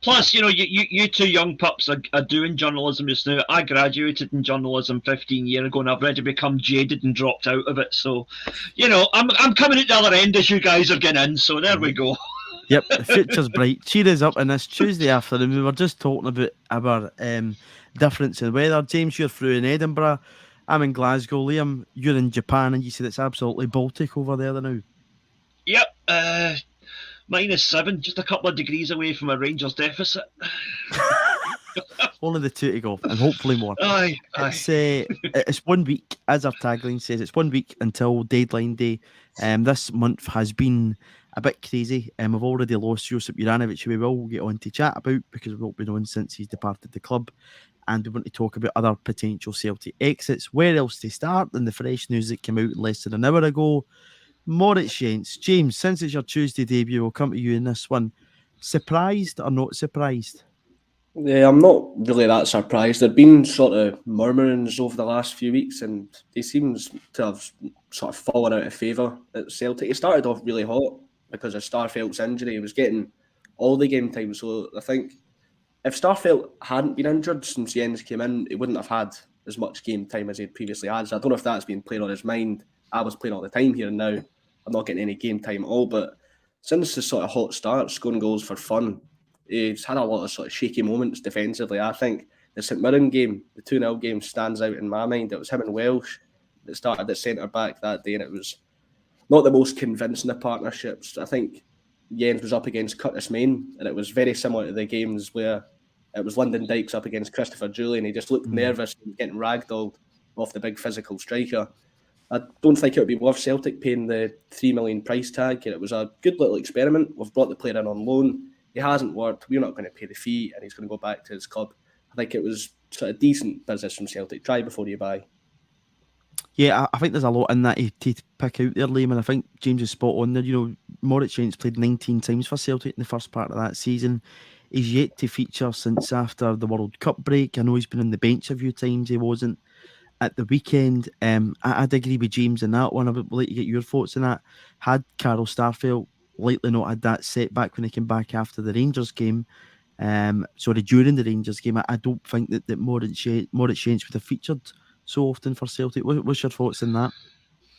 Plus, you two young pups are doing journalism just now. I graduated in journalism 15 years ago, and I've already become jaded and dropped out of it. So, I'm coming at the other end as you guys are getting in. So there we go. Yep, the future's bright. Cheer us up on this Tuesday afternoon. We were just talking about our difference in weather. James, you're through in Edinburgh. I'm in Glasgow. Liam, you're in Japan, and you said it's absolutely Baltic over there now. Yep, -7, just a couple of degrees away from a Rangers deficit. Only the two to go, and hopefully more. Aye. It's 1 week, as our tagline says. It's 1 week until deadline day. This month has been a bit crazy. We've already lost Josip Juranovic, who we will get on to chat about because we've not been on since he's departed the club. And we want to talk about other potential Celtic exits. Where else to start than the fresh news that came out less than an hour ago? Moritz Jens. James, since it's your Tuesday debut, we'll come to you in this one. Surprised or not surprised? Yeah, I'm not really that surprised. There've been sort of murmurings over the last few weeks, and he seems to have sort of fallen out of favour at Celtic. He started off really hot because of Starfelt's injury. He was getting all the game time. So I think if Starfelt hadn't been injured since Jens came in, he wouldn't have had as much game time as he'd previously had. So I don't know if that's been playing on his mind. I was playing all the time here, and now I'm not getting any game time at all. But since the sort of hot start, scoring goals for fun, he's had a lot of sort of shaky moments defensively. I think the St Mirren game, the 2-0 game, stands out in my mind. It was him and Welsh that started at centre-back that day, and it was not the most convincing of partnerships. I think Jens was up against Curtis Main, and it was very similar to the games where it was Lyndon Dykes up against Christopher Julian. He just looked nervous and getting ragdolled off the big physical striker. I don't think it would be worth Celtic paying the $3 million price tag. It was a good little experiment. We've brought the player in on loan. He hasn't worked. We're not going to pay the fee, and he's going to go back to his club. I think it was sort of decent business from Celtic. Try before you buy. Yeah, I think there's a lot in that to pick out there, Liam, and I think James is spot on there. Moritz Jens played 19 times for Celtic in the first part of that season. He's yet to feature since after the World Cup break. I know he's been on the bench a few times. He wasn't at the weekend. I'd agree with James in that one. I would like to get your thoughts on that. Had Carl Starfelt likely not had that setback when he came back after the Rangers game, during the Rangers game, I don't think that Moritz Jens would have featured so often for Celtic. What's your thoughts on that?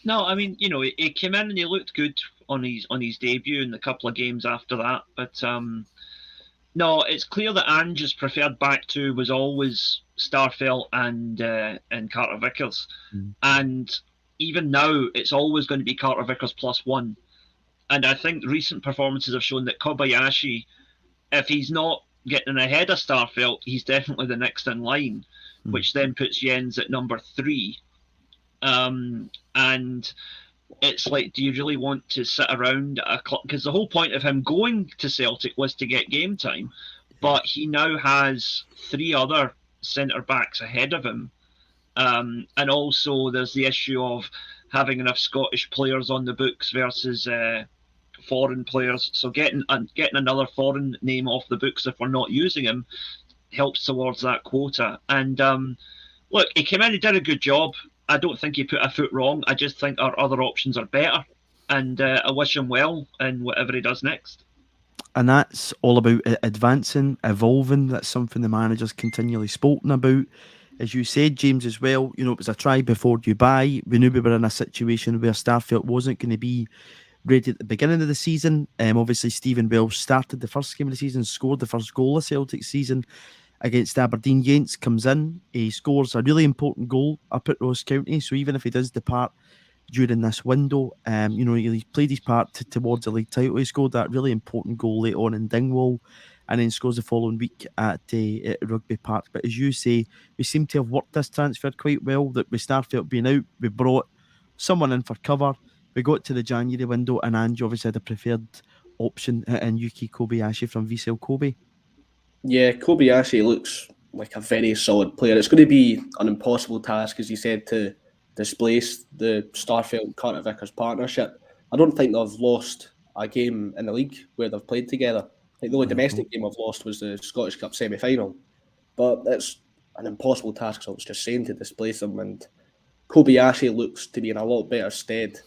No, I mean, he came in and he looked good on his debut and a couple of games after that. But no, it's clear that Ange's preferred back two was always Starfelt and Carter Vickers, and even now it's always going to be Carter Vickers +1. And I think recent performances have shown that Kobayashi, if he's not getting ahead of Starfelt, he's definitely the next in line, which then puts Jens at number 3. And it's like, do you really want to sit around a club? Because the whole point of him going to Celtic was to get game time, but he now has 3 other centre backs ahead of him, and also there's the issue of having enough Scottish players on the books versus foreign players. So getting another foreign name off the books if we're not using him helps towards that quota. And look, he came in, he did a good job. I don't think he put a foot wrong. I just think our other options are better, and I wish him well in whatever he does next. And that's all about advancing, evolving. That's something the manager's continually spoken about. As you said, James, as well, it was a try before you buy. We knew we were in a situation where Starfelt wasn't going to be ready at the beginning of the season. Obviously, Stephen Welsh started the first game of the season, scored the first goal of Celtic season against Aberdeen. Jens comes in, he scores a really important goal up at Ross County. So even if he does depart during this window, he played his part towards the league title. He scored that really important goal late on in Dingwall, and then scores the following week at Rugby Park. But as you say, we seem to have worked this transfer quite well. That with Starfelt being out, we brought someone in for cover. We got to the January window, and Ange obviously had a preferred option in Yuki Kobayashi from Vissel Kobe. Yeah, Kobayashi looks like a very solid player. It's going to be an impossible task, as you said, to displace the Starfelt-Carter Vickers partnership. I don't think they've lost a game in the league where they've played together. I think the only domestic game I've lost was the Scottish Cup semi-final. But it's an impossible task, as I was just saying, to displace them. And Kobayashi looks to be in a lot better stead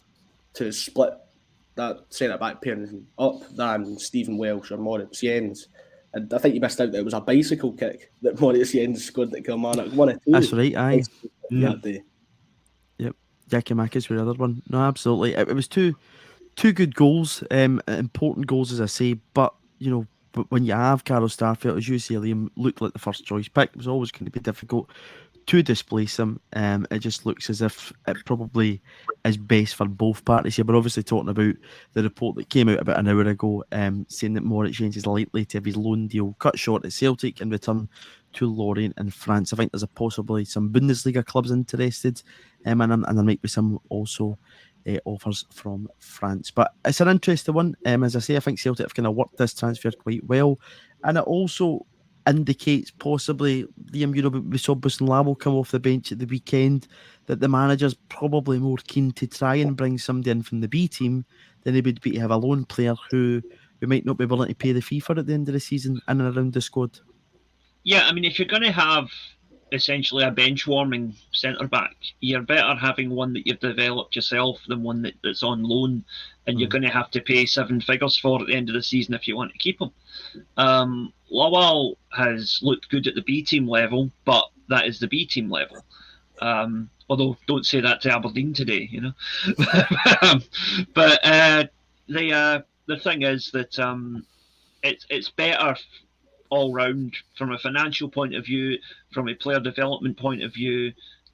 to split that centre-back pairing up than Stephen Welsh or Moritz Jens. And I think you missed out that it was a bicycle kick that Moritz Jens scored that Kilmarnock won it. That's right, aye. That day. Yep. Giakoumakis were the other one. No, absolutely. It was two good goals, important goals, as I say. But, but when you have Carl Starfelt, as you say, Liam, looked like the first choice pick, it was always going to be difficult to displace him. It just looks as if it probably is best for both parties here. We're obviously talking about the report that came out about an hour ago, saying that Moritz Jens is likely to have his loan deal cut short at Celtic and return to Lorient in France. I think there's possibly some Bundesliga clubs interested, and there might be some also offers from France. But it's an interesting one. As I say, I think Celtic have kind of worked this transfer quite well, and it also indicates possibly, Liam, we saw Busenlavo come off the bench at the weekend, that the manager's probably more keen to try and bring somebody in from the B team than he would be to have a lone player who might not be willing to pay the fee for at the end of the season in and around the squad. Yeah, I mean, if you're going to have essentially a bench warming centre back, you're better having one that you've developed yourself than one that's on loan, and you're going to have to pay 7 figures for at the end of the season if you want to keep him. Lawal has looked good at the B team level, but that is the B team level. Although don't say that to Aberdeen today, But the thing is that it's better all round from a financial point of view, from a player development point of view,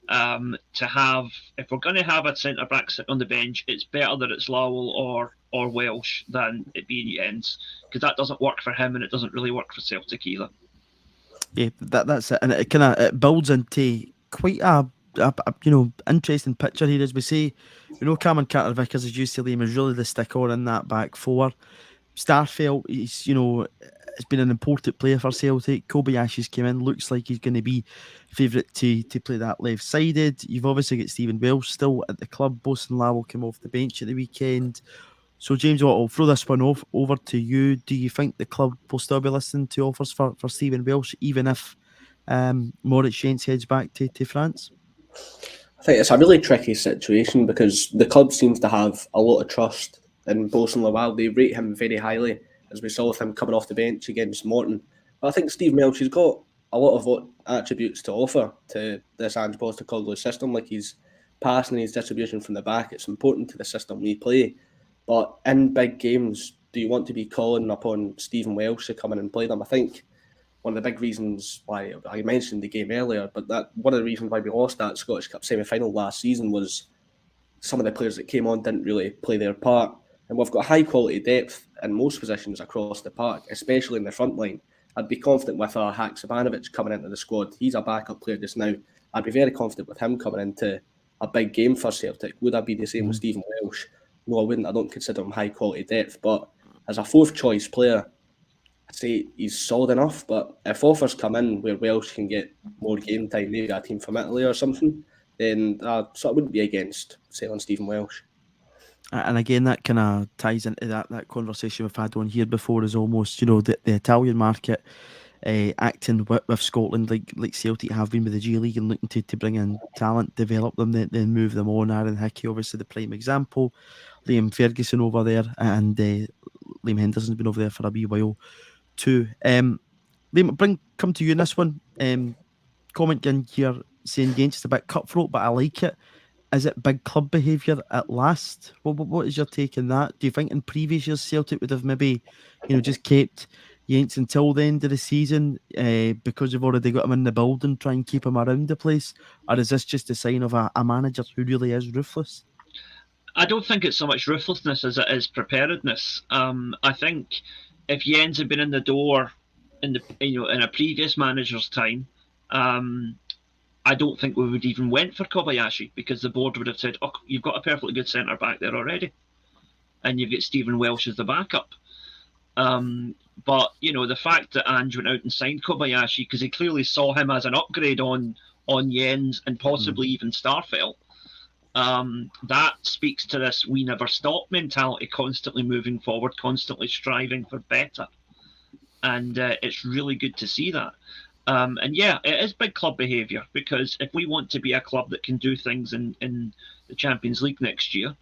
to have, if we're going to have a centre back sit on the bench, it's better that it's Lowell or Welsh than it being Jens, because that doesn't work for him and it doesn't really work for Celtic either. Yeah, that's it, and it builds into quite a interesting picture here, as we say. Cameron Carter-Vickers, as you say, Liam, is really the sticker in that back four. Starfelt, he's has been an important player for Celtic. Kobayashi's came in, looks like he's going to be favourite to play that left-sided. You've obviously got Stephen Welsh still at the club. Bosenlawal came off the bench at the weekend. So James, I'll throw this one over to you. Do you think the club will still be listening to offers for Stephen Welsh, even if Moritz Jens heads back to France? I think it's a really tricky situation because the club seems to have a lot of trust in Bosenlawal. They rate him very highly, as we saw with him coming off the bench against Morton. But I think Steve Welsh, he's got a lot of attributes to offer to this Ange Postecoglou system, like his passing and his distribution from the back. It's important to the system we play. But in big games, do you want to be calling upon Stephen Welsh to come in and play them? I think one of the big reasons why, I mentioned the game earlier, but that one of the reasons why we lost that Scottish Cup semi-final last season was some of the players that came on didn't really play their part. And we've got high quality depth in most positions across the park, especially in the front line. I'd be confident with Haksabanovic coming into the squad. He's a backup player just now. I'd be very confident with him coming into a big game for Celtic. Would I be the same with Stephen Welsh? No, I wouldn't. I don't consider him high quality depth. But as a fourth choice player, I'd say he's solid enough. But if offers come in where Welsh can get more game time, maybe a team from Italy or something, then I wouldn't be against selling Stephen Welsh. And again, that kind of ties into that conversation we've had on here before, is almost, the Italian market acting with Scotland like Celtic have been with the G League and looking to bring in talent, develop them, then move them on. Aaron Hickey, obviously the prime example. Liam Ferguson over there, and Liam Henderson's been over there for a wee while too. Liam, come to you in this one. Comment in here saying Jens is a bit cutthroat, but I like it. Is it big club behaviour at last? What is your take on that? Do you think in previous years Celtic would have maybe, just kept Jens until the end of the season because you've already got him in the building, try and keep him around the place? Or is this just a sign of a manager who really is ruthless? I don't think it's so much ruthlessness as it is preparedness. I think if Jens had been in the door in a previous manager's time, I don't think we would even went for Kobayashi, because the board would have said, "Oh, you've got a perfectly good centre back there already, and you've got Stephen Welsh as the backup." But the fact that Ange went out and signed Kobayashi because he clearly saw him as an upgrade on Jens and possibly even Starfelt, that speaks to this "we never stop" mentality, constantly moving forward, constantly striving for better, and it's really good to see that. And yeah, it is big club behaviour, because if we want to be a club that can do things in the Champions League next year,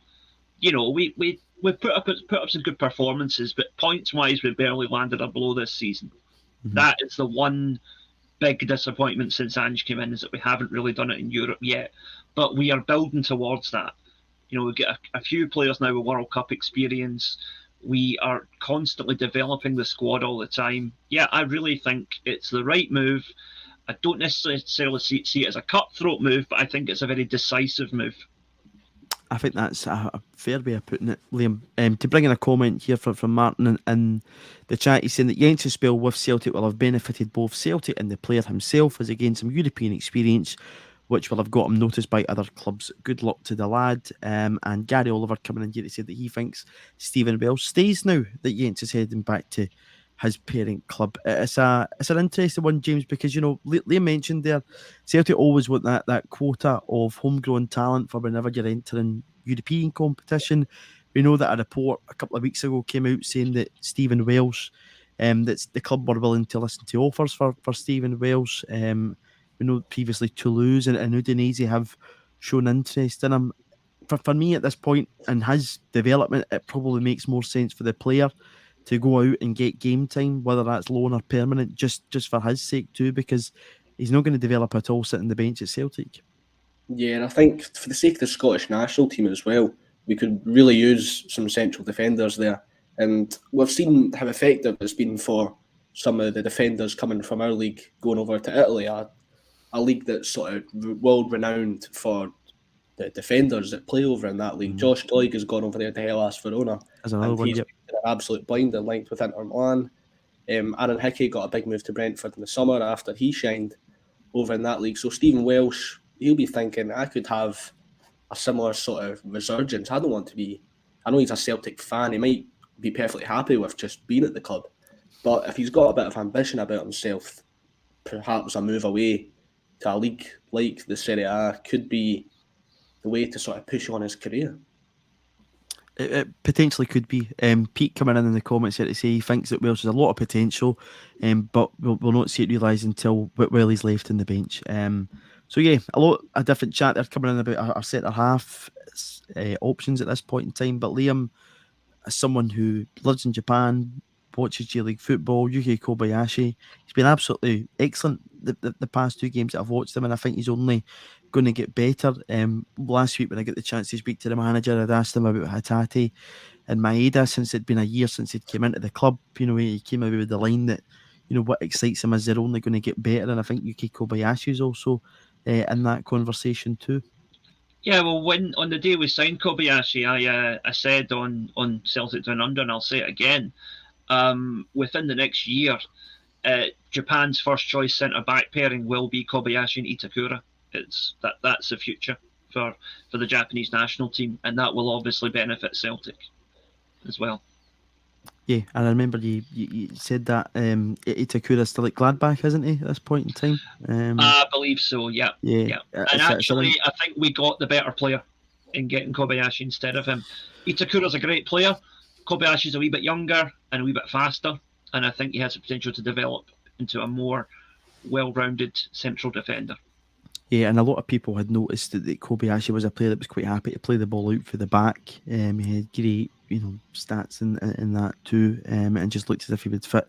we put up some good performances, but points wise we barely landed a blow this season. That is the one big disappointment since Ange came in, is that we haven't really done it in Europe yet. But we are building towards that. We've got a few players now with World Cup experience. We are constantly developing the squad all the time. Yeah, I really think it's the right move. I don't necessarily see it as a cutthroat move, but I think it's a very decisive move. I think that's a fair way of putting it, Liam. To bring in a comment here from Martin in the chat, he's saying that Jensen's spell with Celtic will have benefited both Celtic and the player himself as he gained some European experience, which will have got him noticed by other clubs. Good luck to the lad. And Gary Oliver coming in here to say that he thinks Stephen Welsh stays now that Jensen is heading back to his parent club. It's an interesting one, James, because Liam mentioned there, Celtic always want that quota of homegrown talent for whenever you're entering European competition. We know that a report a couple of weeks ago came out saying that Stephen Welsh, that the club were willing to listen to offers for Stephen Welsh. We know previously Toulouse and Udinese have shown interest in him. For me at this point in his development, it probably makes more sense for the player to go out and get game time, whether that's loan or permanent, just for his sake too, because he's not going to develop at all sitting the bench at Celtic. Yeah, and I think for the sake of the Scottish national team as well, we could really use some central defenders there. And we've seen how effective it's been for some of the defenders coming from our league going over to Italy, a league that's sort of world-renowned for the defenders that play over in that league. Josh Doig has gone over there to Hellas Verona, and he's been an absolute blinder linked with Inter Milan. Aaron Hickey got a big move to Brentford in the summer after he shined over in that league. So Stephen Welsh, he'll be thinking, I could have a similar sort of resurgence. I don't want to be... I know he's a Celtic fan. He might be perfectly happy with just being at the club. But if he's got a bit of ambition about himself, perhaps a move away to a league like the Serie A could be the way to sort of push on his career. It potentially could be. Pete coming in the comments here to say he thinks that Welsh has a lot of potential, but we'll not see it realised until he's left in the bench. So yeah, a different chat there coming in about our centre half options at this point in time. But Liam, as someone who lives in Japan, watches J League football, Yuki Kobayashi, he's been absolutely excellent the past two games that I've watched him, and I think he's only going to get better. Last week when I got the chance to speak to the manager, I'd asked him about Hatate and Maeda, since it'd been a year since he'd came into the club. He came away with the line that what excites him is they're only going to get better, and I think Yuki Kobayashi is also in that conversation too. Yeah, well, when on the day we signed Kobayashi, I said on Celtic Down Under, and I'll say it again, within the next year, Japan's first choice centre back pairing will be Kobayashi and Itakura. That's the future for the Japanese national team, and that will obviously benefit Celtic as well. Yeah, and I remember you said that Itakura's still at Gladbach, isn't he, at this point in time? I believe so, yeah. And actually, I think we got the better player in getting Kobayashi instead of him. Itakura's a great player. Kobayashi's a wee bit younger and a wee bit faster, and I think he has the potential to develop into a more well-rounded central defender. Yeah, and a lot of people had noticed that Kobayashi was a player that was quite happy to play the ball out for the back. He had great, stats in that too, and just looked as if he would fit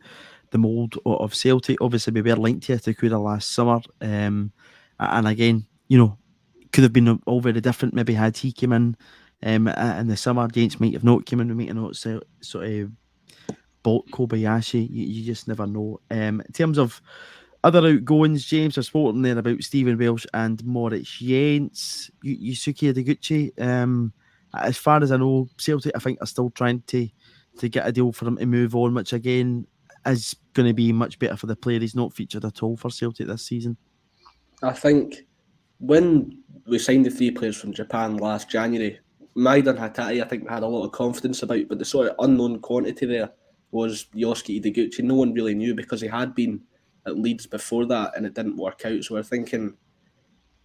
the mould of Celtic. Obviously, we were linked to Itakura last summer, and again, could have been all very different. Maybe had he come in the summer, James might have not come in. We might have not sort of bought Kobayashi. You just never know. In terms of other outgoings, James, I've spoken there about Stephen Welsh and Moritz Jens, Yusuke Ideguchi. As far as I know, Celtic, I think, are still trying to get a deal for him to move on, which again is going to be much better for the player. He's not featured at all for Celtic this season. I think when we signed the three players from Japan last January, Maeda and Hatate, I think we had a lot of confidence about, but the sort of unknown quantity there was Yosuke Ideguchi. No one really knew because he had been at Leeds before that and it didn't work out. So we're thinking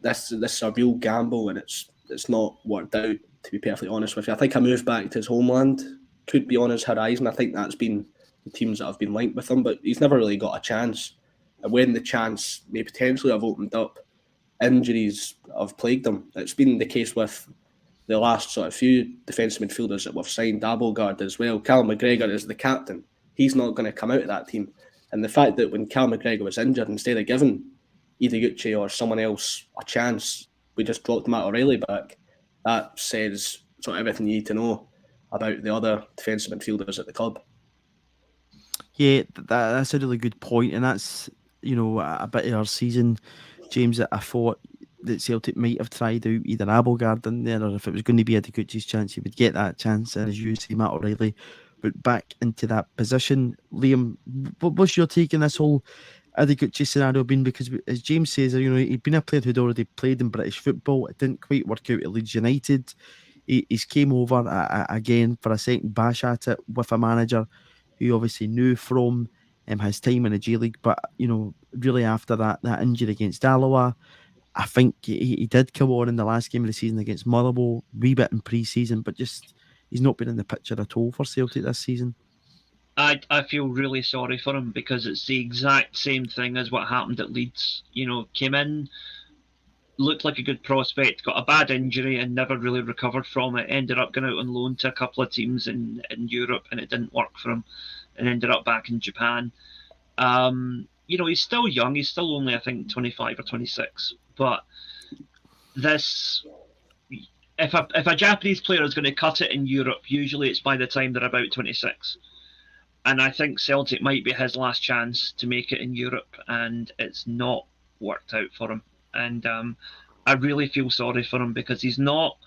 this is a real gamble and it's not worked out, to be perfectly honest with you. I think a move back to his homeland could be on his horizon. I think that's been the teams that have been linked with him, but he's never really got a chance. And when the chance may potentially have opened up, injuries have plagued him. It's been the case with the last sort of few defensive midfielders that we've signed, Abelgard as well. Callum McGregor is the captain. He's not going to come out of that team. And the fact that when Cal McGregor was injured, instead of giving Ideguchi or someone else a chance, we just dropped Matt O'Reilly back. That says sort of everything you need to know about the other defensive midfielders at the club. Yeah, that's a really good point, and that's, you know, a bit of our season, James, that I thought that Celtic might have tried out either Abelgard in there, or if it was going to be Ideguchi's chance, he would get that chance, and as you say, Matt O'Reilly went back into that position. Liam, what's your take on this whole Ideguchi scenario been? Because as James says, you know, he'd been a player who'd already played in British football. It didn't quite work out at Leeds United. He's came over again for a second bash at it with a manager who obviously knew from his time in the J League, but you know, really after that injury against Alloa, I think he did come on in the last game of the season against Motherwell, wee bit in pre-season, but just he's not been in the picture at all for Celtic this season. I feel really sorry for him, because it's the exact same thing as what happened at Leeds. You know, came in, looked like a good prospect, got a bad injury and never really recovered from it. Ended up going out on loan to a couple of teams in Europe, and it didn't work for him, and ended up back in Japan. You know, he's still young. He's still only, I think, 25 or 26. But this, if a Japanese player is going to cut it in Europe, usually it's by the time they're about 26. And I think Celtic might be his last chance to make it in Europe, and it's not worked out for him. And I really feel sorry for him, because he's not.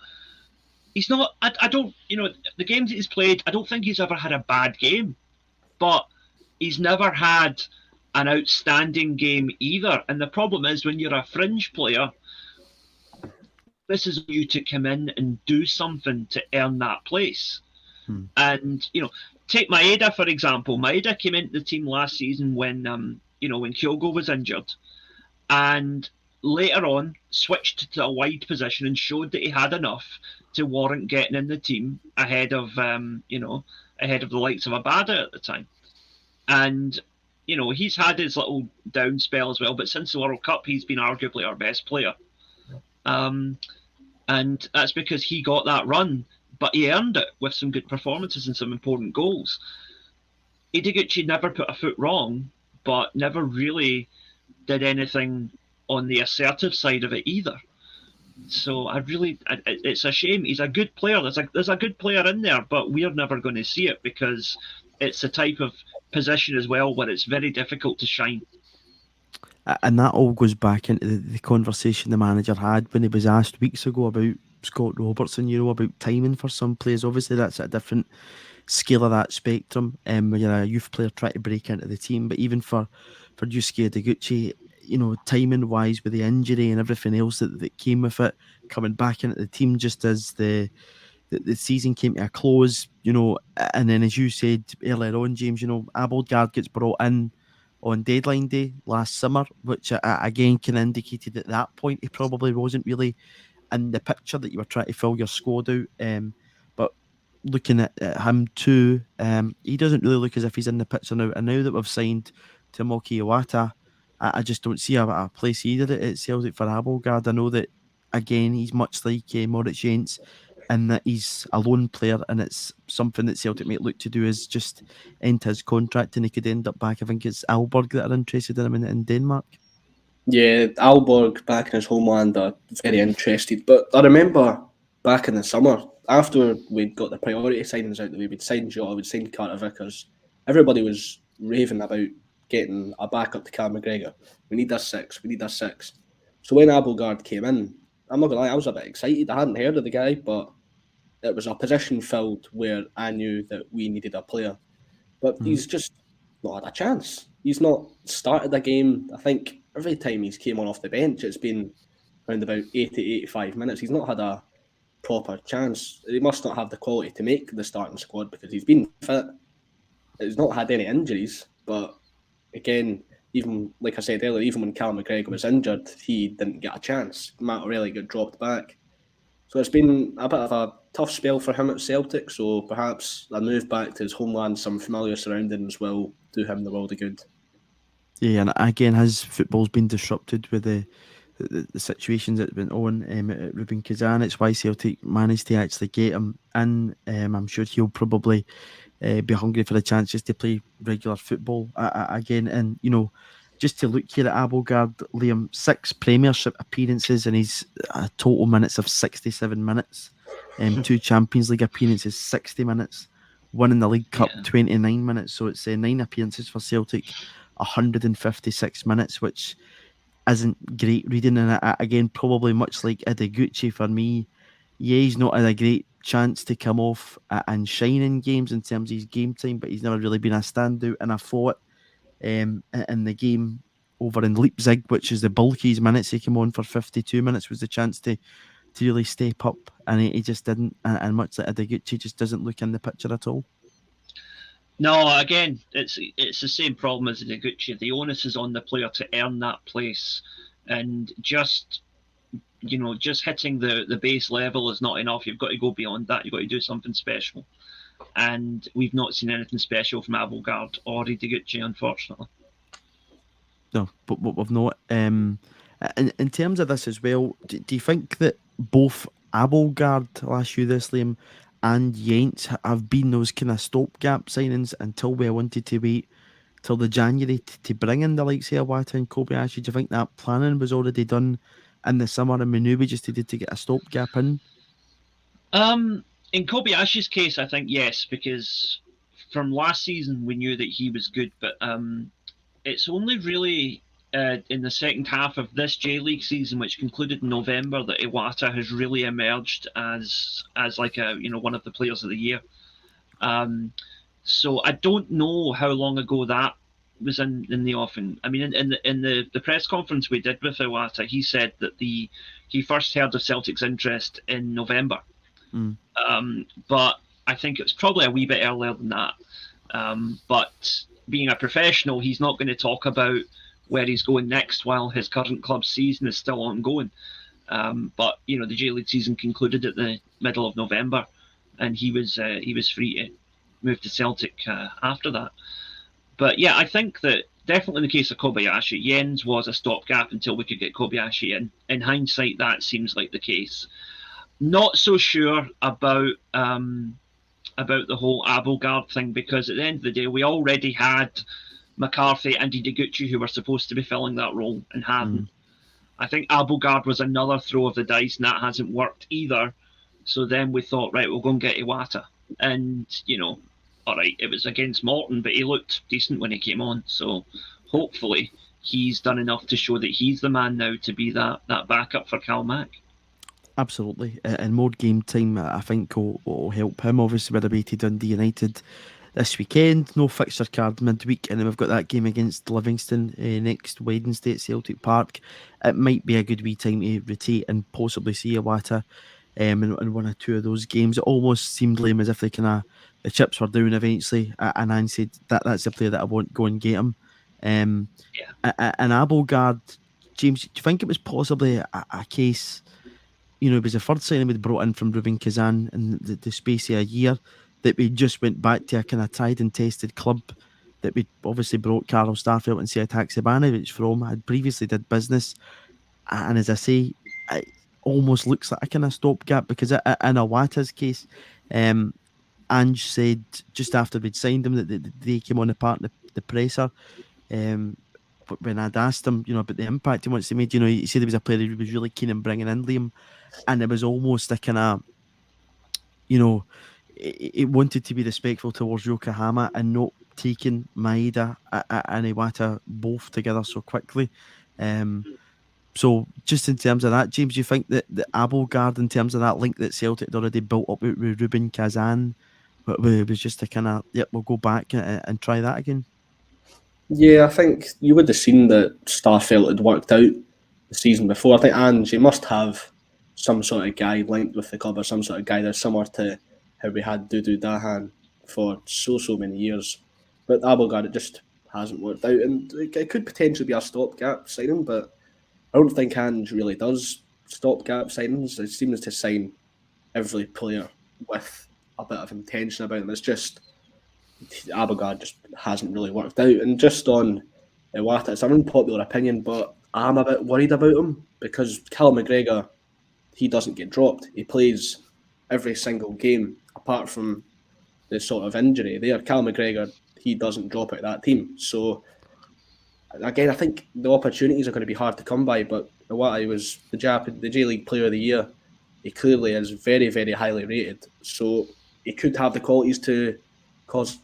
I don't. You know, the games that he's played, I don't think he's ever had a bad game, but he's never had an outstanding game either. And the problem is, when you're a fringe player, this is you to come in and do something to earn that place. And you know, take Maeda for example. Maeda came into the team last season when you know, when Kyogo was injured, and later on switched to a wide position and showed that he had enough to warrant getting in the team ahead of you know, ahead of the likes of Abada at the time. And you know, he's had his little down spell as well, but since the World Cup he's been arguably our best player, and that's because he got that run, but he earned it with some good performances and some important goals. Ideguchi never put a foot wrong, but never really did anything on the assertive side of it either. So it's a shame. He's a good player. There's a good player in there, but we're never going to see it, because it's a type of position as well where it's very difficult to shine. And that all goes back into the conversation the manager had when he was asked weeks ago about Scott Robertson, you know, about timing for some players. Obviously, that's a different scale of that spectrum when you're a youth player trying to break into the team. But even for Yusuke Ideguchi, you know, timing wise with the injury and everything else that came with it, coming back into the team just as the season came to a close, you know, and then as you said earlier on, James, you know, Abelgard gets brought in on deadline day last summer, which again kind of indicated at that point he probably wasn't really in the picture that you were trying to fill your squad out. But looking at him too, he doesn't really look as if he's in the picture now. And now that we've signed Tomoki Iwata, I just don't see a place either at Celtic for Abelgard. I know that, again, he's much like Moritz Jens, and that he's a lone player, and it's something that Celtic might look to do is just end his contract, and he could end up back. I think it's Aalborg that are interested in him in Denmark. Yeah, Aalborg back in his homeland are very interested. But I remember back in the summer, after we'd got the priority signings out the way, we'd signed Jota, we'd signed Carter Vickers, everybody was raving about getting a backup to Cal McGregor. We need a six. So when Abelgard came in, I'm not going to lie, I was a bit excited. I hadn't heard of the guy, but it was a position filled where I knew that we needed a player. But he's just not had a chance. He's not started a game. I think every time he's came on off the bench, it's been around about 80, 85 minutes. He's not had a proper chance. He must not have the quality to make the starting squad, because he's been fit. He's not had any injuries. But again, even like I said earlier, even when Cal McGregor was injured, he didn't get a chance. Matt O'Reilly got dropped back. So it's been a bit of a tough spell for him at Celtic, so perhaps a move back to his homeland, some familiar surroundings, will do him the world of good. Yeah, and again, his football's been disrupted with the the situations that went on at Rubin Kazan. It's why Celtic managed to actually get him in. I'm sure he'll probably be hungry for the chances to play regular football again. And, you know, just to look here at Abelgard, Liam, 6 Premiership appearances and he's a total minutes of 67 minutes. 2 Champions League appearances, 60 minutes. 1 in the League Cup, 29 minutes. So it's 9 appearances for Celtic, 156 minutes, which isn't great reading. And again, probably much like Ideguchi for me, yeah, he's not had a great chance to come off and shine in games in terms of his game time, but he's never really been a standout. And I thought in the game over in Leipzig, which is the bulk of his minutes, he came on for 52 minutes, was the chance to really step up, and he just didn't. And much like Ideguchi, just doesn't look in the picture at all. No, again, it's the same problem as Ideguchi. The onus is on the player to earn that place, and just hitting the base level is not enough. You've got to go beyond that. You've got to do something special, and we've not seen anything special from Abelgard or Ideguchi, unfortunately. No, but we've not. In terms of this as well, do you think that both Abelgard, I'll ask you this, Liam, and Yents have been those kind of stopgap signings until we wanted to wait till the January to bring in the likes of Iwata and Kobayashi? Do you think that planning was already done in the summer and we knew we just needed to get a stopgap in? In Kobayashi's case, I think yes, because from last season we knew that he was good, but it's only really in the second half of this J-League season, which concluded in November, that Iwata has really emerged as like one of the players of the year. So I don't know how long ago that was in the offing. I mean, in the press conference we did with Iwata, he said that he first heard of Celtic's interest in November. But I think it was probably a wee bit earlier than that. But being a professional, he's not going to talk about where he's going next while his current club season is still ongoing. But the J-League season concluded at the middle of November, and he was free to move to Celtic after that. But yeah, I think that definitely in the case of Kobayashi, Jens was a stopgap until we could get Kobayashi in. In hindsight, that seems like the case. Not so sure about the whole Abelgard thing, because at the end of the day, we already had McCarthy and Ideguchi who were supposed to be filling that role and hadn't. I think Abelgard was another throw of the dice, and that hasn't worked either. So then we thought, right, we'll go and get Iwata. And, all right, it was against Morton, but he looked decent when he came on. So hopefully he's done enough to show that he's the man now to be that backup for Cal Mack. Absolutely. And more game time, I think, will help him. Obviously, we're away to Dundee United this weekend. No fixture card midweek, and then we've got that game against Livingston next Wednesday at Celtic Park. It might be a good wee time to rotate and possibly see Iwata in one or two of those games. It almost seemed lame as if the chips were down eventually, and I said that's the player that I want, go and get him. And Abelgard, James, do you think it was possibly a case? It was the third signing we'd brought in from Rubin Kazan in the space of a year, that we just went back to a kind of tried and tested club that we obviously brought Karl Starfelt and Sead Haksabanovic from, had previously did business. And as I say, it almost looks like a kind of stopgap, because in Iwata's case, Ange said just after we'd signed him that they came on apart the presser. But when I'd asked him, about the impact he wants to make, he said he was a player he was really keen on bringing in, Liam, and it was almost a kind of, it wanted to be respectful towards Yokohama and not taking Maeda and Iwata both together so quickly. So just in terms of that, James, do you think that the Abelgard, in terms of that link that Celtic had already built up with Rubin Kazan, was just a kind of, we'll go back and try that again? Yeah, I think you would have seen that Starfelt had worked out the season before. I think Ange must have some sort of guy linked with the club, or some sort of guy that's similar to how we had Dudu Dahan for so many years. But Abelgard, it just hasn't worked out, and it could potentially be a stopgap signing, but I don't think Ange really does stopgap signings. It seems to sign every player with a bit of intention about them. It's just Abelgard just hasn't really worked out. And just on Iwata. It's an unpopular opinion, but I'm a bit worried about him because Callum McGregor, he doesn't get dropped. He plays every single game apart from the sort of injury there. Callum McGregor, he doesn't drop out of that team. So again, I think the opportunities are going to be hard to come by. But Iwata was the J League Player of the Year. He clearly is very, very highly rated. So he could have the qualities to cause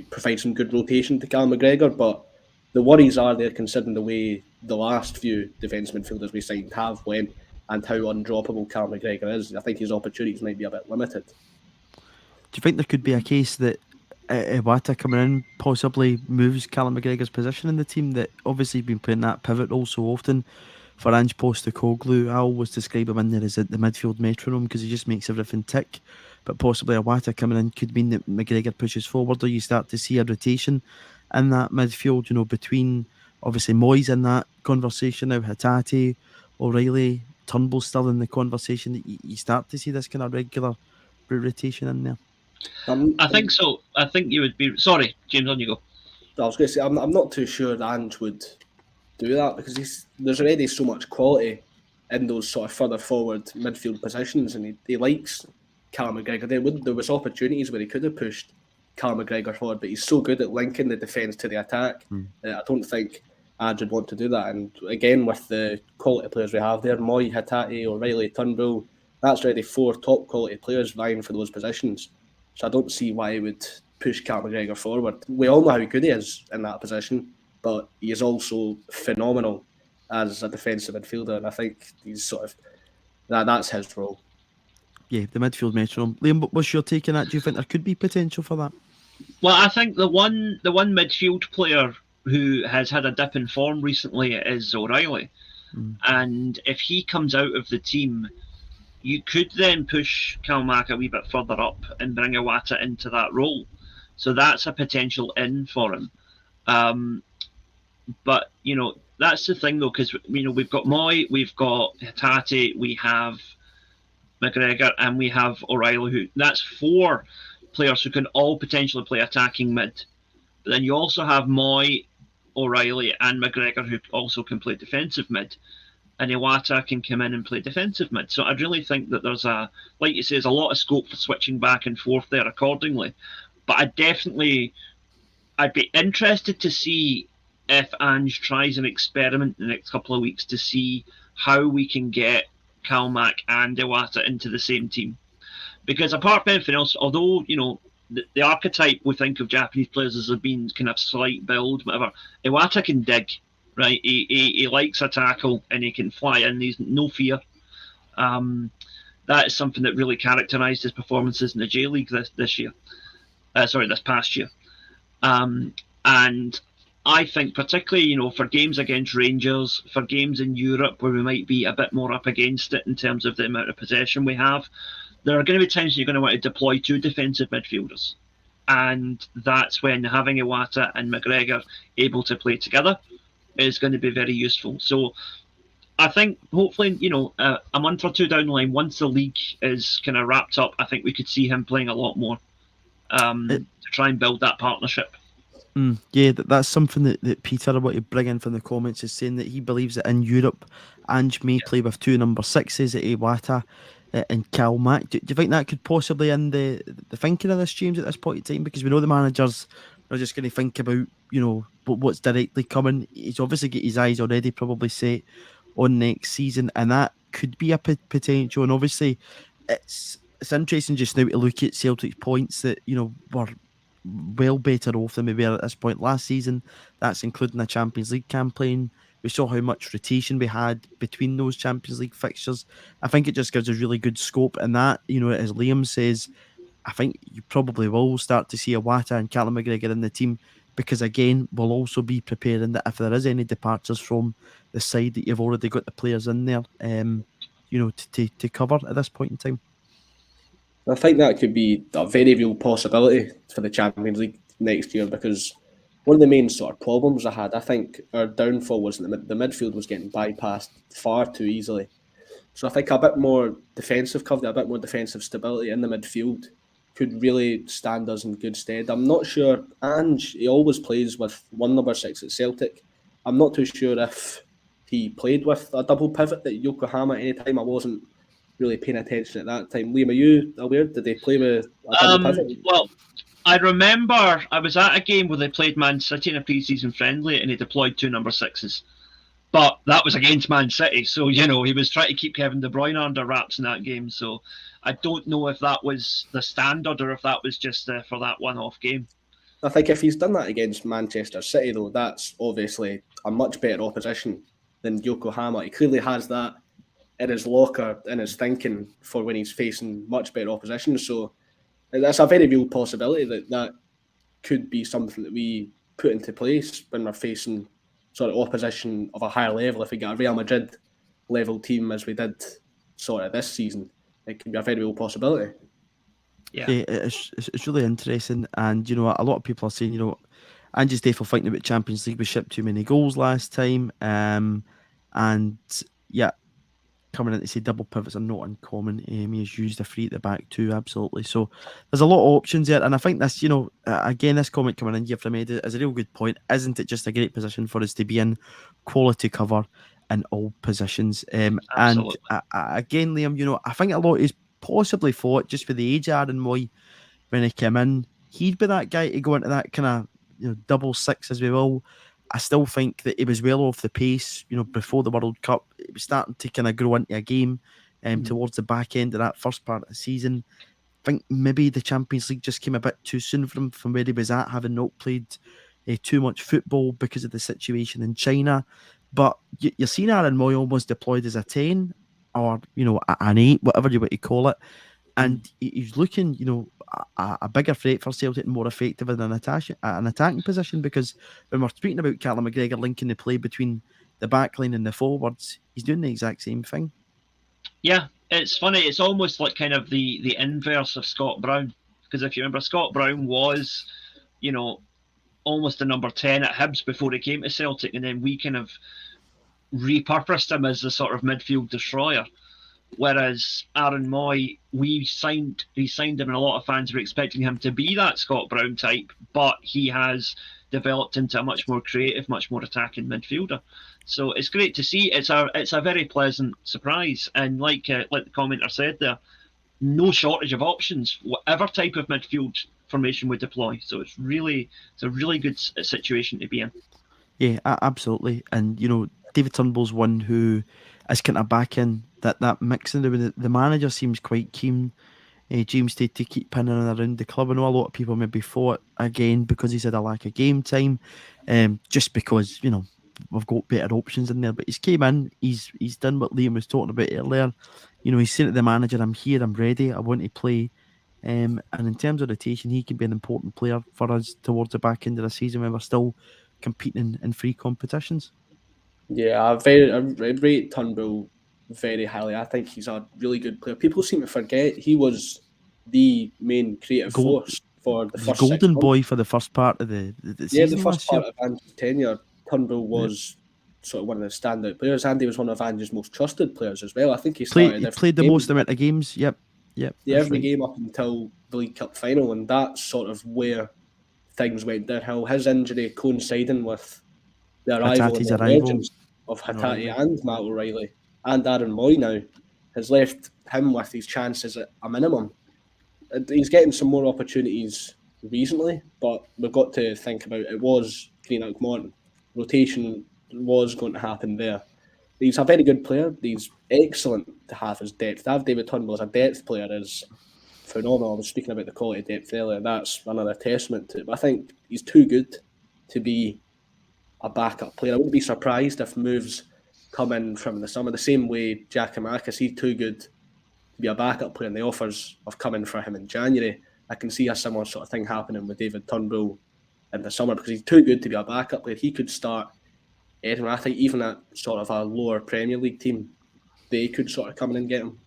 provide some good rotation to Callum McGregor, but the worries are there considering the way the last few defence midfielders we signed have went and how undroppable Callum McGregor is. I think his opportunities might be a bit limited. Do you think there could be a case that Iwata coming in possibly moves Callum McGregor's position in the team, that obviously been playing that pivot role so often for Ange Postecoglou? I always describe him in there as the midfield metronome because he just makes everything tick. But possibly Iwata coming in could mean that McGregor pushes forward, or you start to see a rotation in that midfield, between obviously Moyes in that conversation now, Hatate, O'Reilly, Turnbull still in the conversation, that you start to see this kind of regular rotation in there. I think so. I think you would be... Sorry, James, on you go. I was going to say, I'm not too sure Ange would do that because there's already so much quality in those sort of further forward midfield positions, and he likes Callum McGregor. There was opportunities where he could have pushed Callum McGregor forward, but he's so good at linking the defence to the attack. I don't think Ange would want to do that. And again, with the quality players we have there, Moy, Hatate, O'Reilly, Turnbull, that's already 4 top quality players vying for those positions. So I don't see why he would push Callum McGregor forward. We all know how good he is in that position, but he is also phenomenal as a defensive midfielder, and I think he's sort of that's his role. Yeah, the midfield metronome. Liam, what's your take on that? Do you think there could be potential for that? Well, I think the one midfield player who has had a dip in form recently is O'Reilly. And if he comes out of the team, you could then push Kalmak a wee bit further up and bring Iwata into that role. So that's a potential in for him. But, that's the thing, though, because, we've got Moy, we've got Hatate, we have McGregor, and we have O'Reilly. That's 4 players who can all potentially play attacking mid. But then you also have Moy, O'Reilly, and McGregor who also can play defensive mid. And Iwata can come in and play defensive mid. So I really think that there's like you say, there's a lot of scope for switching back and forth there accordingly. But I'd be interested to see if Ange tries an experiment in the next couple of weeks to see how we can get Kalmak and Iwata into the same team. Because apart from anything else, although, the archetype we think of Japanese players as being kind of slight build, whatever, Iwata can dig. Right, he likes a tackle and he can fly in. He's no fear. That is something that really characterised his performances in the J League this past year. And I think particularly, for games against Rangers, for games in Europe where we might be a bit more up against it in terms of the amount of possession we have, there are going to be times you're going to want to deploy 2 defensive midfielders. And that's when having Iwata and McGregor able to play together is going to be very useful. So I think hopefully, a month or 2 down the line, once the league is kind of wrapped up, I think we could see him playing a lot more to try and build that partnership. Yeah, that's something that Peter, I want to bring in from the comments, is saying that he believes that in Europe, Ange may play with 2 number 6s at Iwata and Kalmak. Do you think that could possibly end the thinking of this, James, at this point in time? Because we know the managers are just going to think about, what's directly coming. He's obviously got his eyes already probably set on next season, and that could be a potential. And obviously, it's interesting just now to look at Celtic's points that, were well better off than we were at this point last season. That's including a Champions League campaign. We saw how much rotation we had between those Champions League fixtures. I think it just gives us really good scope, and that, as Liam says, I think you probably will start to see Iwata and Callum McGregor in the team, because again, we'll also be preparing that if there is any departures from the side, that you've already got the players in there, to cover at this point in time. I think that could be a very real possibility for the Champions League next year, because one of the main sort of problems I think our downfall was that the midfield was getting bypassed far too easily. So I think a bit more defensive cover, a bit more defensive stability in the midfield could really stand us in good stead. I'm not sure. Ange, he always plays with one number 6 at Celtic. I'm not too sure if he played with a double pivot at Yokohama at any time. I wasn't really paying attention at that time. Liam, are you aware? Did they play with a double pivot? Well, I remember I was at a game where they played Man City in a pre-season friendly and he deployed 2 number 6s. But that was against Man City, so he was trying to keep Kevin De Bruyne under wraps in that game. So I don't know if that was the standard or if that was just for that one-off game. I think if he's done that against Manchester City, though, that's obviously a much better opposition than Yokohama. He clearly has that in his locker, in his thinking for when he's facing much better opposition. So that's a very real possibility that could be something that we put into place when we're facing sort of opposition of a higher level. If we get a Real Madrid level team as we did sort of this season, it could be a very real possibility. Yeah, it's really interesting, and a lot of people are saying, Ange's definitely thinking about Champions League. We shipped too many goals last time, and yeah, coming in to say double pivots are not uncommon. He has used a free at the back too, absolutely. So there's a lot of options there, and I think this, again, this comment coming in here from Ed is a real good point. Isn't it just a great position for us to be in? Quality cover in all positions, and again, Liam, I think a lot is possibly thought just for the age of Aaron Moy when he came in, he'd be that guy to go into that kind of double 6, as we will. I still think that he was well off the pace, before the World Cup. It was starting to kind of grow into a game towards the back end of that first part of the season. I think maybe the Champions League just came a bit too soon for him from where he was at, having not played too much football because of the situation in China. But you're seeing Aaron Moy almost deployed as a 10 or, an 8, whatever you want to call it. And he's looking, a bigger threat for Celtic and more effective in an attacking position, because when we're speaking about Callum McGregor linking the play between the back line and the forwards, he's doing the exact same thing. Yeah, it's funny. It's almost like kind of the inverse of Scott Brown. Because if you remember, Scott Brown was, almost a number 10 at Hibs before he came to Celtic, and then we kind of repurposed him as the sort of midfield destroyer. Whereas Aaron Moy, he signed him, and a lot of fans were expecting him to be that Scott Brown type, but he has developed into a much more creative, much more attacking midfielder. So it's great to see. It's a very pleasant surprise, and like the commenter said there, no shortage of options, whatever type of midfield formation we deploy. So it's a really good situation to be in. Yeah, absolutely. And David Turnbull's one who is kind of back in that mixing. The manager seems quite keen, James, to keep pinning around the club. I know a lot of people maybe thought, again, because he's had a lack of game time, just because, we've got better options in there. But he's came in, he's done what Liam was talking about earlier. He's saying to the manager, I'm here, I'm ready, I want to play. And in terms of rotation, he can be an important player for us towards the back end of the season when we're still competing in free competitions. Yeah, I rate Turnbull very highly. I think he's a really good player. People seem to forget he was the main creative force for the first golden boy for the first part of the season. The first part of Ange's tenure, Turnbull was sort of one of the standout players, and he was one of Ange's most trusted players as well. I think he played the most amount of games. Yep. Every game up until the League Cup final, and that's sort of where things went downhill. His injury coinciding with the arrival and the emergence of Hatate and Matt O'Reilly and Aaron Moy now has left him with his chances at a minimum. He's getting some more opportunities recently, but we've got to think about it was Greenock Morton. Rotation was going to happen there. He's a very good player. He's excellent to have his depth. To have David Turnbull as a depth player is phenomenal. I was speaking about the quality of depth earlier. That's another testament to it. But I think he's too good to be a backup player. I wouldn't be surprised if moves come in from the summer. The same way Giakoumakis, he's too good to be a backup player, and the offers have come in for him in January. I can see a similar sort of thing happening with David Turnbull in the summer because he's too good to be a backup player. He could start anywhere. I think even at sort of a lower Premier League team, they could sort of come in and get him.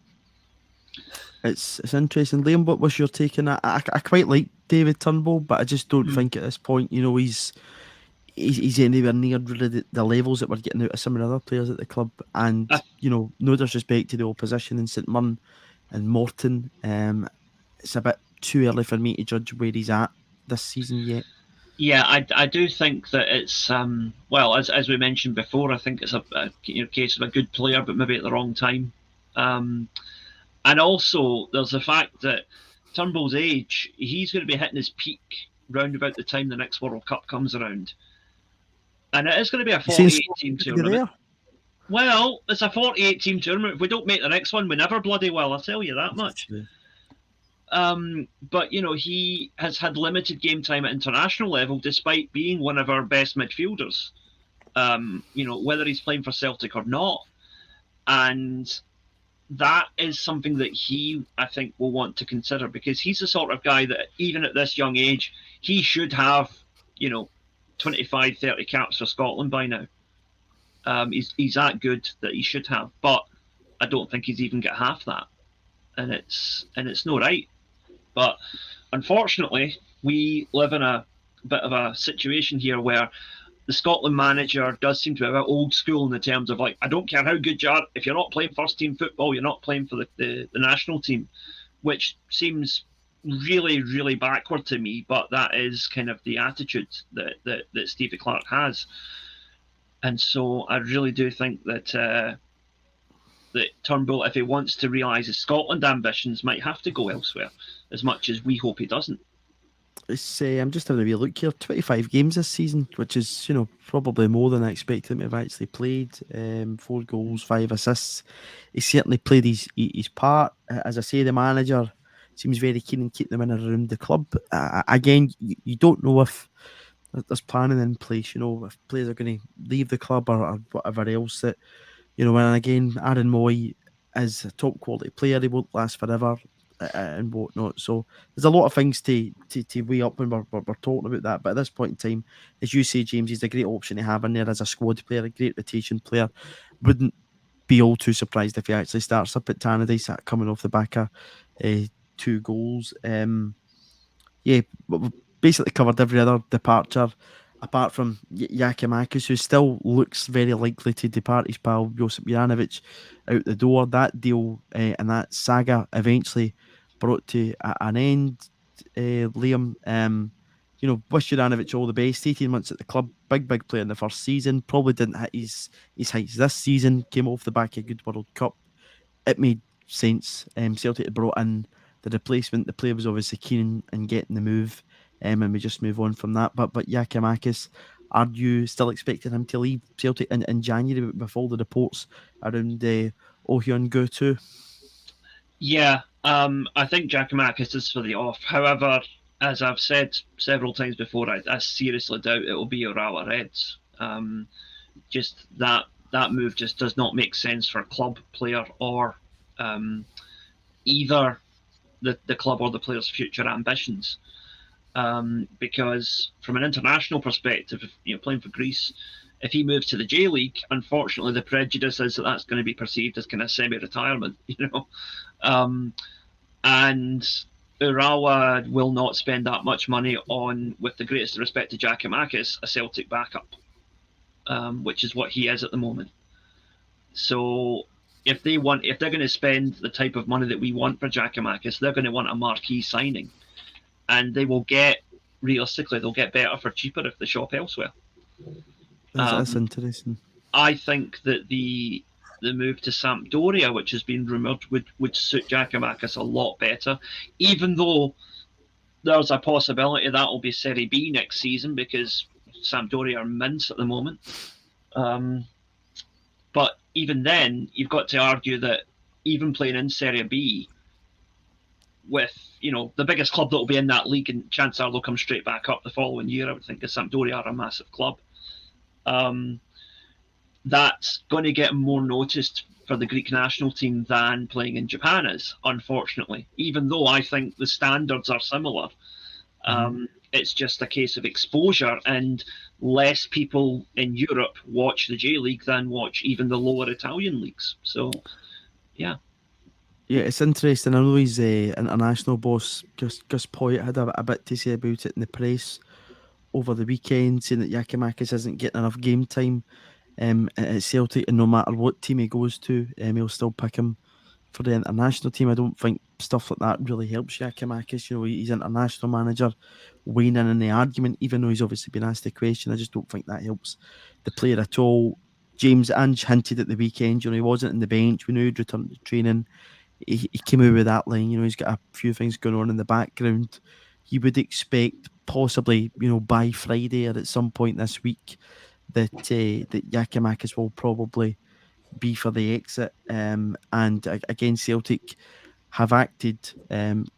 It's interesting. Liam, what was your take on that? I quite like David Turnbull, but I just don't think at this point, he's anywhere near really the levels that we're getting out of some of the other players at the club. And, no disrespect to the opposition in St Mirren and Morton. It's a bit too early for me to judge where he's at this season yet. Yeah, I do think that it's well, as we mentioned before, I think it's a case of a good player, but maybe at the wrong time. And also, there's the fact that Turnbull's age, he's going to be hitting his peak round about the time the next World Cup comes around. And it is going to be a 48-team tournament. Well, it's a 48-team tournament. If we don't make the next one, we never bloody well, I'll tell you that much. But, he has had limited game time at international level, despite being one of our best midfielders, whether he's playing for Celtic or not. And that is something that he, I think, will want to consider, because he's the sort of guy that, even at this young age, he should have, 25, 30 caps for Scotland by now. He's that good that he should have, but I don't think he's even got half that. And it's no right. But unfortunately, we live in a bit of a situation here where the Scotland manager does seem to be a bit old school in the terms of, like, I don't care how good you are, if you're not playing first team football, you're not playing for the national team, which seems really, really backward to me, but that is kind of the attitude that Stevie Clarke has. And so I really do think that Turnbull, if he wants to realise his Scotland ambitions, might have to go elsewhere, as much as we hope he doesn't. I'm just having a wee look here. 25 games this season, which is, probably more than I expected him to have actually played. 4 goals, 5 assists. He certainly played his part. As I say, the manager seems very keen on keeping them in and around the club. Again, you don't know if there's planning in place, if players are going to leave the club or whatever else that, and again, Aaron Moy is a top quality player. He won't last forever and whatnot. So there's a lot of things to weigh up when we're talking about that. But at this point in time, as you say, James, he's a great option to have in there as a squad player, a great rotation player. Wouldn't be all too surprised if he actually starts up at Tannadice coming off the back of 2 goals. We've basically covered every other departure apart from Yakimakis, who still looks very likely to depart his pal Josip Juranovic out the door. That deal and that saga eventually brought to an end. Liam, wish Juranovic all the best. 18 months at the club, big player in the first season. Probably didn't hit his heights this season. Came off the back of a good World Cup. It made sense. Celtic had brought in the replacement. The player was obviously keen in getting the move. And we just move on from that. But Yakimakis, are you still expecting him to leave Celtic in January with all the reports around Ohyun Goto? Yeah, I think Yakimakis is for the off. However, as I've said several times before, I seriously doubt it will be Urawa Reds. Just that move just does not make sense for a club, player, or either the club or the player's future ambitions. Because from an international perspective, playing for Greece, if he moves to the J League, unfortunately the prejudice is that that's going to be perceived as kind of semi-retirement, and Urawa will not spend that much money on, with the greatest respect to Yakimakis, a Celtic backup, which is what he is at the moment. So if they're going to spend the type of money that we want for Yakimakis, they're going to want a marquee signing. And they will realistically, they'll get better for cheaper if they shop elsewhere. That's interesting. I think that the move to Sampdoria, which has been rumoured, would suit Yakimakis a lot better, even though there's a possibility that will be Serie B next season because Sampdoria are mince at the moment. But even then, you've got to argue that even playing in Serie B, with the biggest club that will be in that league, and chances are they'll come straight back up the following year, I would think, because Sampdoria are a massive club. That's going to get more noticed for the Greek national team than playing in Japan is, unfortunately, even though I think the standards are similar. It's just a case of exposure, and less people in Europe watch the J League than watch even the lower Italian leagues. So, yeah. Yeah, it's interesting. I know his international boss, Gus Poyet, had a bit to say about it in the press over the weekend, saying that Yakimakis isn't getting enough game time at Celtic, and no matter what team he goes to, he'll still pick him for the international team. I don't think stuff like that really helps Giakoumakis. You know, he's international manager, weighing in the argument, even though he's obviously been asked the question. I just don't think that helps the player at all. James Ange hinted at the weekend, you know, he wasn't in the bench. We knew he'd returned to training. He came out with that line, you know, he's got a few things going on in the background. You would expect possibly, you know, by Friday or at some point this week that that Giakoumakis will probably be for the exit. And again, Celtic have acted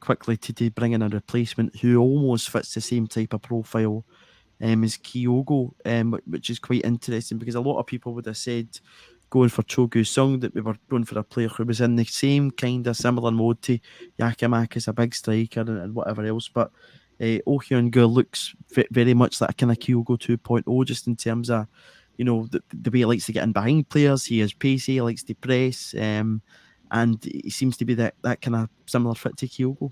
quickly to bring in a replacement who almost fits the same type of profile as Kyogo, which is quite interesting because a lot of people would have said going for Chogu Sung that we were going for a player who was in the same kind of similar mode to Giakoumakis, a big striker and whatever else. But Oh Hyun-gu looks very much like a kind of Kyogo 2.0 just in terms of, you know, the way he likes to get in behind players. He is pacey, he likes to press, and he seems to be that kind of similar fit to Kyogo.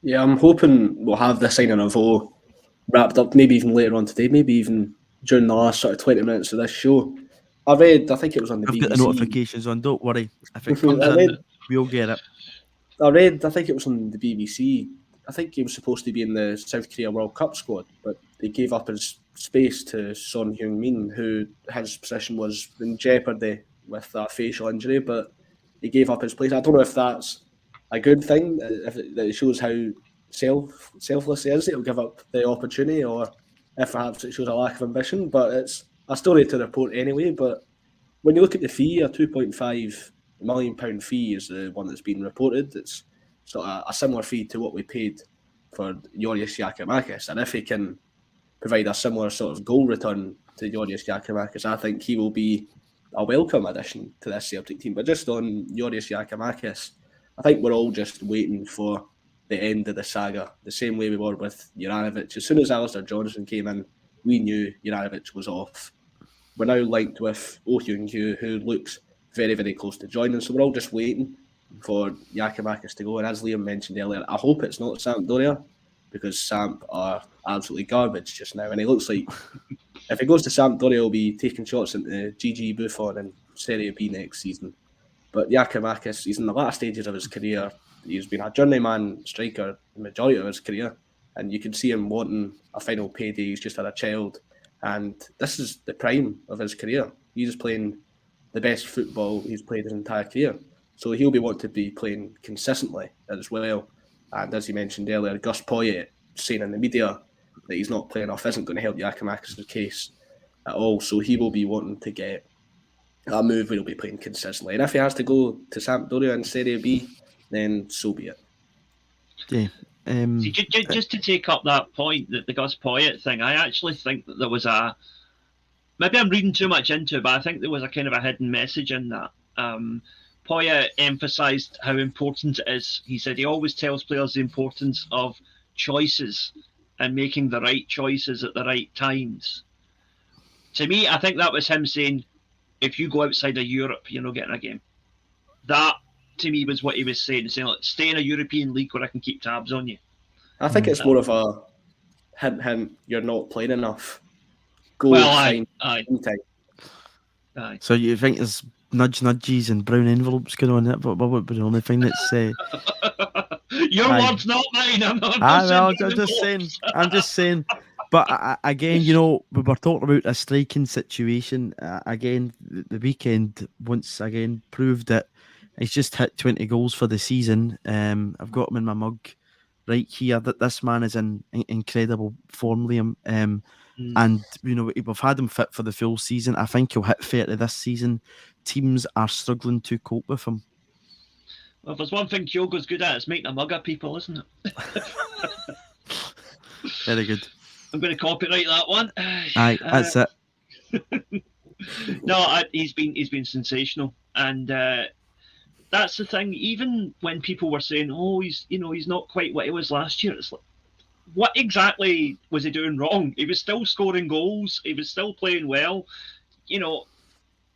Yeah, I'm hoping we'll have the signing of O wrapped up maybe even later on today, maybe even during the last sort of 20 minutes of this show. I think it was on the I've BBC. got the notifications on, don't worry. If it comes we'll get it. I think it was on the BBC. I think he was supposed to be in the South Korea World Cup squad, but they gave up his space to Son Heung-min, who his position was in jeopardy with that facial injury, but he gave up his place. I don't know if that's a good thing, if it shows how selfless he is, he'll give up the opportunity, or if perhaps it shows a lack of ambition, but it's a story to report anyway. But when you look at the fee, a £2.5 million fee is the one that's been reported. It's sort of a similar fee to what we paid for Joris Giakoumakis, and if he can provide a similar sort of goal return to Joris Giakoumakis, I think he will be a welcome addition to this Celtic team. But just on Joris Giakoumakis, I think we're all just waiting for the end of the saga, the same way we were with Juranovic. As soon as Alistair Johnson came in, we knew Juranovic was off. We're now linked with Oh Hyun-gu, who looks very, very close to joining. So we're all just waiting for Giakoumakis to go. And as Liam mentioned earlier, I hope it's not Sampdoria, because Samp are absolutely garbage just now. And he looks like if he goes to Sampdoria, he'll be taking shots into Gigi Buffon in Serie B next season. But Giakoumakis, he's in the latter stages of his career. He's been a journeyman striker the majority of his career, and you can see him wanting a final payday. He's just had a child, and this is the prime of his career. He's playing the best football he's played his entire career, so he'll be wanting to be playing consistently as well. And as you mentioned earlier, Gus Poyet saying in the media that he's not playing off isn't going to help Giakoumakis' case at all. So he will be wanting to get a move where he'll be playing consistently. And if he has to go to Sampdoria in Serie B, then so be it. Yeah. See, just to take up that point, that the Gus Poyet thing, I actually think that there was maybe I'm reading too much into it, but I think there was a kind of a hidden message in that. Poyet emphasised how important it is. He said he always tells players the importance of choices and making the right choices at the right times. To me, I think that was him saying, if you go outside of Europe, you're not getting a game. That, to me, was what he was saying. Like, stay in a European league where I can keep tabs on you. I think it's more of a hint, you're not playing enough. Go aye. So you think there's nudges and brown envelopes going on? That would be the only thing that's... Your words, not mine. I'm just saying. But again, you know, we were talking about a striking situation. Again, the weekend once again proved that he's just hit 20 goals for the season. I've got him in my mug right here. That this man is in incredible form, Liam. And you know, we've had him fit for the full season. I think he'll hit 30 this season. Teams are struggling to cope with him. Well, if there's one thing Kyogo's good at, it's making a mug of people, isn't it? Very good. I'm going to copyright that one. Aye, that's it. No, he's been sensational, and that's the thing. Even when people were saying, "Oh, he's not quite what he was last year," it's like, what exactly was he doing wrong? He was still scoring goals. He was still playing well. You know,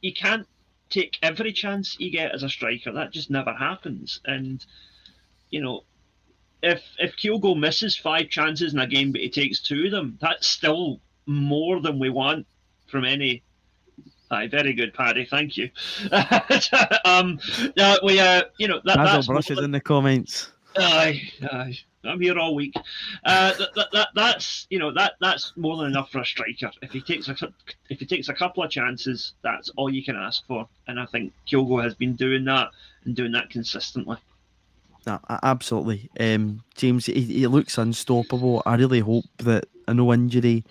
you can't take every chance you get as a striker. That just never happens. And you know, if Kyogo misses 5 chances in a game but he takes 2 of them, that's still more than we want from any Aye, very good, Paddy. Thank you. No, we, Basil that's Brush is in the comments. Aye. I'm here all week. That's more than enough for a striker. If he takes a couple of chances, that's all you can ask for. And I think Kyogo has been doing that and doing that consistently. No, absolutely. James, he looks unstoppable. I really hope that no injury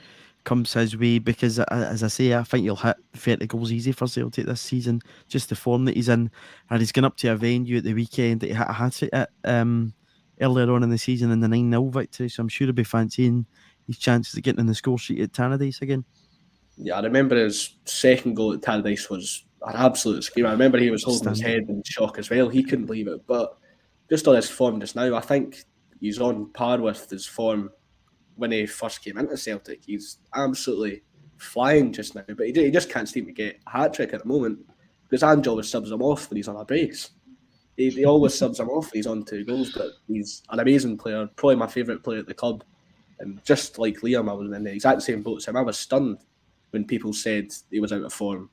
comes his way because, as I say, I think he'll hit 30 goals easy for Celtic this season. Just the form that he's in. And he's going up to a venue at the weekend that he hit a hat-trick at earlier on in the season in the 9-0 victory. So I'm sure he'll be fancying his chances of getting in the score sheet at Tannadice again. Yeah, I remember his second goal at Tannadice was an absolute scream. I remember he was holding his head in shock as well. He couldn't believe it. But just on his form just now, I think he's on par with his form when he first came into Celtic. He's absolutely flying just now, but he just can't seem to get a hat-trick at the moment because Ange always subs him off when he's on a brace. He always subs him off when he's on 2 goals, but he's an amazing player, probably my favourite player at the club. And just like Liam, I was in the exact same boat as him. I was stunned when people said he was out of form,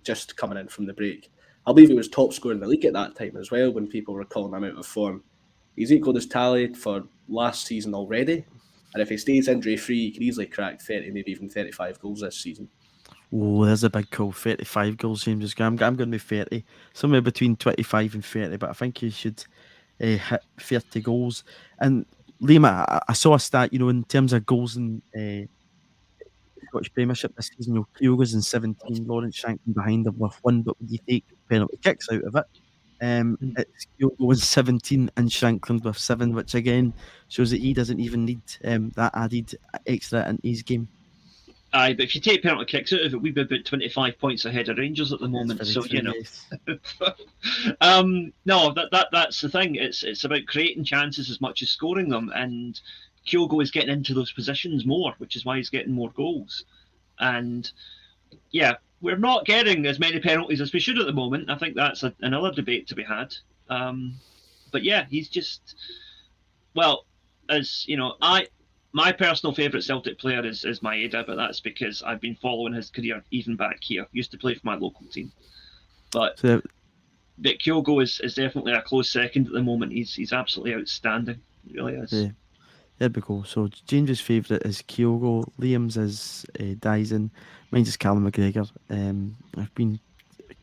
just coming in from the break. I believe he was top scorer in the league at that time as well when people were calling him out of form. He's equalled his tally for last season already. And if he stays injury-free, he can easily crack 30, maybe even 35 goals this season. Oh, there's a big call. 35 goals, James. I'm going to be 30. Somewhere between 25 and 30, but I think he should hit 30 goals. And Liam, I saw a stat, in terms of goals in Scottish Premiership this season, Kyogo's in 17, Lawrence Shankland behind him with 1, but when you take penalty kicks out of it, it's Kyogo in 17 and Shankland with 7, which again shows that he doesn't even need that added extra in his game. Aye, but if you take penalty kicks out of it, we'd be about 25 points ahead of Rangers at the moment. So true, yes. No, that's the thing. It's about creating chances as much as scoring them, and Kyogo is getting into those positions more, which is why he's getting more goals. And yeah, we're not getting as many penalties as we should at the moment. I think that's another debate to be had. But yeah, he's just, well, as you know, my personal favourite Celtic player is Maeda, but that's because I've been following his career even back here. Used to play for my local team, but Kyogo is definitely a close second at the moment. He's absolutely outstanding. He really is. Yeah. There we go. So James's favourite is Kyogo, Liam's is Dyson, mine's is Callum McGregor. I've been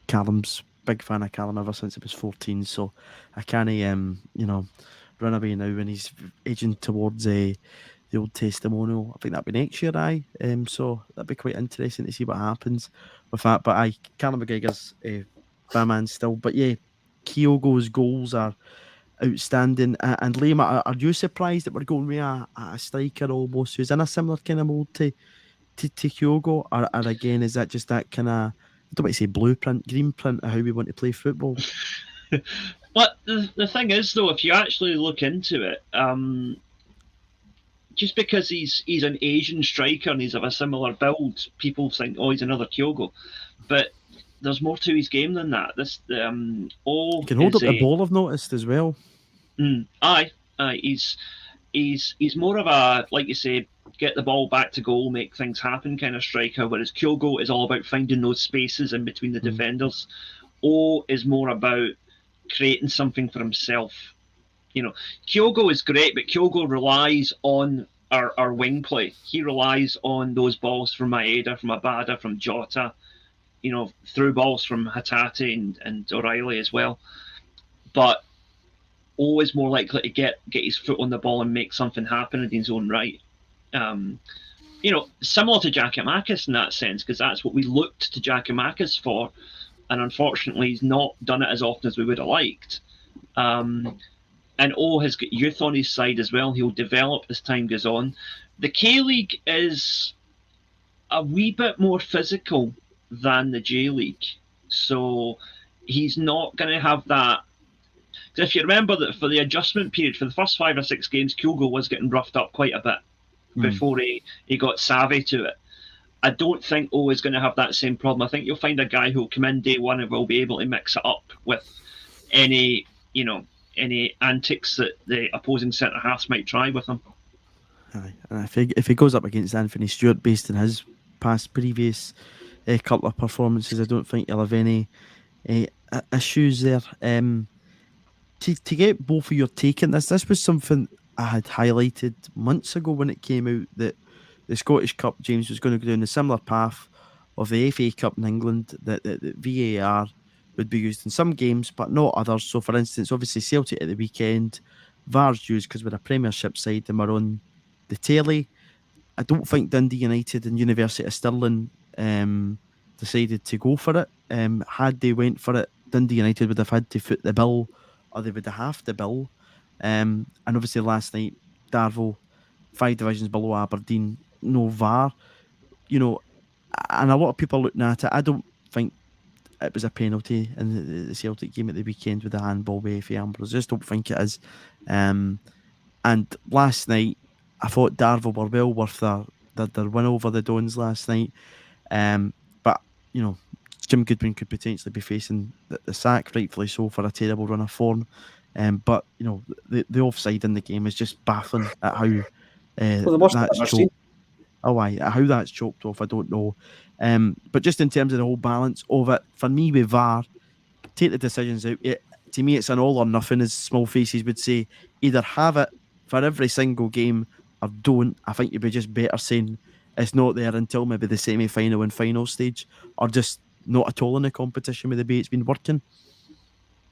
Callum's big fan of Callum ever since he was 14, so I can't run away now when he's edging towards the old testimonial. I think that'll be next year, so that'd be quite interesting to see what happens with that. But Callum McGregor's man still. But yeah, Kyogo's goals are outstanding. And Liam, are you surprised that we're going with a striker almost who's in a similar kind of mould to Kyogo? Or again, is that just that kind of, I don't want to say blueprint, green print of how we want to play football? But the thing is, though, if you actually look into it, just because he's an Asian striker and he's of a similar build, people think, oh, he's another Kyogo. But there's more to his game than that. He can hold up the ball, I've noticed as well. Aye. He's more of a, like you say, get the ball back to goal, make things happen kind of striker, whereas Kyogo is all about finding those spaces in between the defenders. Is more about creating something for himself. Kyogo is great, but Kyogo relies on our wing play. He relies on those balls from Maeda, from Abada, from Jota, through balls from Hatate and O'Reilly as well. But always more likely to get his foot on the ball and make something happen in his own right. Similar to Giakoumakis in that sense, because that's what we looked to Giakoumakis for, and unfortunately he's not done it as often as we would have liked. And has got youth on his side as well. He'll develop as time goes on. The K-League is a wee bit more physical than the J-League. So he's not going to have that. If you remember that for the adjustment period, for the first 5 or 6 games, Kyogo was getting roughed up quite a bit before he got savvy to it. I don't think is going to have that same problem. I think you'll find a guy who'll come in day one and will be able to mix it up with any antics that the opposing centre halves might try with him. Aye. And if he goes up against Anthony Stewart, based on his previous a couple of performances. I don't think you'll have any issues there. To get both of your take on this was something I had highlighted months ago when it came out, that the Scottish Cup, James, was going to go down a similar path of the FA Cup in England, that VAR would be used in some games but not others. So, for instance, obviously Celtic at the weekend, VAR's used because we're a Premiership side and we're on the telly. I don't think Dundee United and University of Stirling decided to go for it. Had they went for it, Dundee United would have had to foot the bill, or they would have the bill. And obviously last night, Darvel, 5 divisions below Aberdeen, no VAR. You know, and a lot of people looking at it, I don't think it was a penalty in the Celtic game at the weekend with the handball by Efe Ambrose. I just don't think it is. And last night, I thought Darvel were well worth their win over the Dons last night. But, you know, Jim Goodwin could potentially be facing the sack, rightfully so, for a terrible run of form. But, you know, the offside in the game is just baffling at how that's choked. Oh, aye, how that's choked off, I don't know. But just in terms of the whole balance of it, for me with VAR, take the decisions out. To me, it's an all or nothing, as Small Faces would say. Either have it for every single game or don't. I think you'd be just better saying it's not there until maybe the semi-final and final stage, or just not at all in the competition with the way it's been working.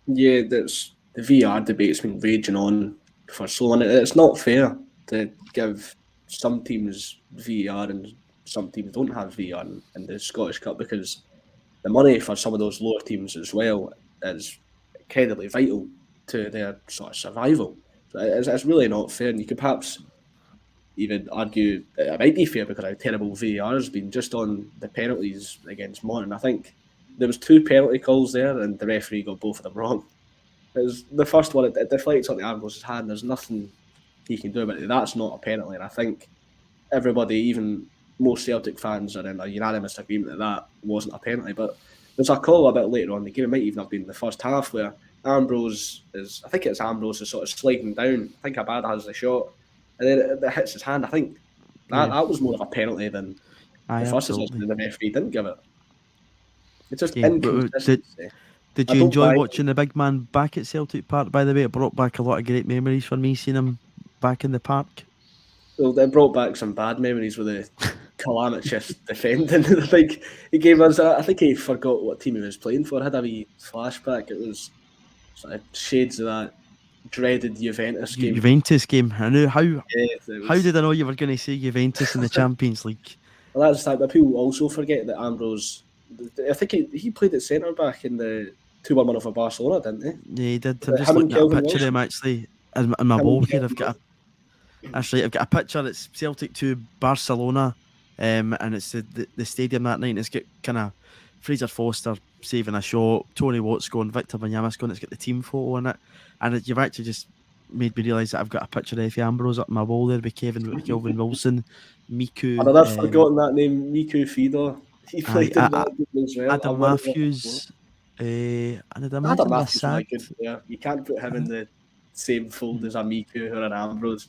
Yeah, the VR debate's been raging on for so long. It's not fair to give some teams VR and some teams don't have VR in the Scottish Cup, because the money for some of those lower teams as well is incredibly vital to their sort of survival. So it's really not fair, and you could perhaps even argue that it might be fair because how terrible VAR has been just on the penalties against Morton. I think there was 2 penalty calls there, and the referee got both of them wrong. It was the first one, it deflects on the Ambrose's hand. There's nothing he can do about it. That's not a penalty, and I think everybody, even most Celtic fans, are in a unanimous agreement that wasn't a penalty. But there's a call a bit later on in the game, it might even have been the first half, where Ambrose is sort of sliding down. I think Abad has the shot, and then it hits his hand. I think that was more of a penalty than the first assist, and the referee didn't give it. It's just inconsistency. Did you enjoy watching the big man back at Celtic Park, by the way? It brought back a lot of great memories for me, seeing him back in the park. Well, it brought back some bad memories with the calamitous defending. I think he gave us. I think he forgot what team he was playing for. I had a wee flashback. It was sort of shades of that dreaded Juventus game. I knew how. How did I know you were going to say Juventus in the Champions League? Well, that's that. But people also forget that Ambrose. I think he played at centre back in the 2-1 win over Barcelona, didn't he? Yeah, he did. I'm just looking at a picture of him actually in my wall here. I've got a picture. It's Celtic 2 Barcelona, and it's the stadium that night. And it's got kind of Fraser Foster saving a shot, Tony Watts going, Victor Wanyama's going. It's got the team photo in it, and you've actually just made me realise that I've got a picture of Efe Ambrose up my wall there with Kelvin Wilson, Miku. I'd have forgotten that name, Miku Fido. He played in that game as well. Adam Matthews. And Adam Matthews is a good player. You can't put him in the same fold as a Miku or an Ambrose.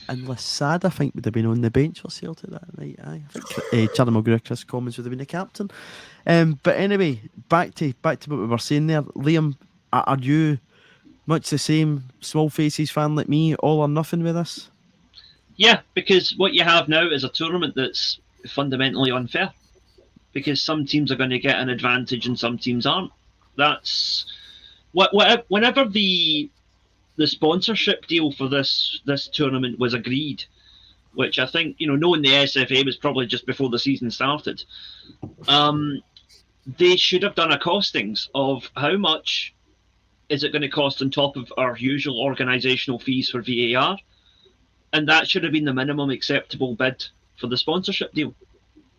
And Lassad, I think, would have been on the bench for Celtic that night. I think Charlie Mulgrew, Chris Commons would have been the captain. But anyway, back to what we were saying there. Liam, are you much the same Small Faces fan like me, all or nothing with this? Yeah, because what you have now is a tournament that's fundamentally unfair. Because some teams are going to get an advantage and some teams aren't. That's whenever the sponsorship deal for this tournament was agreed, which I think, knowing the SFA was probably just before the season started, they should have done a costings of how much is it going to cost on top of our usual organisational fees for VAR, and that should have been the minimum acceptable bid for the sponsorship deal.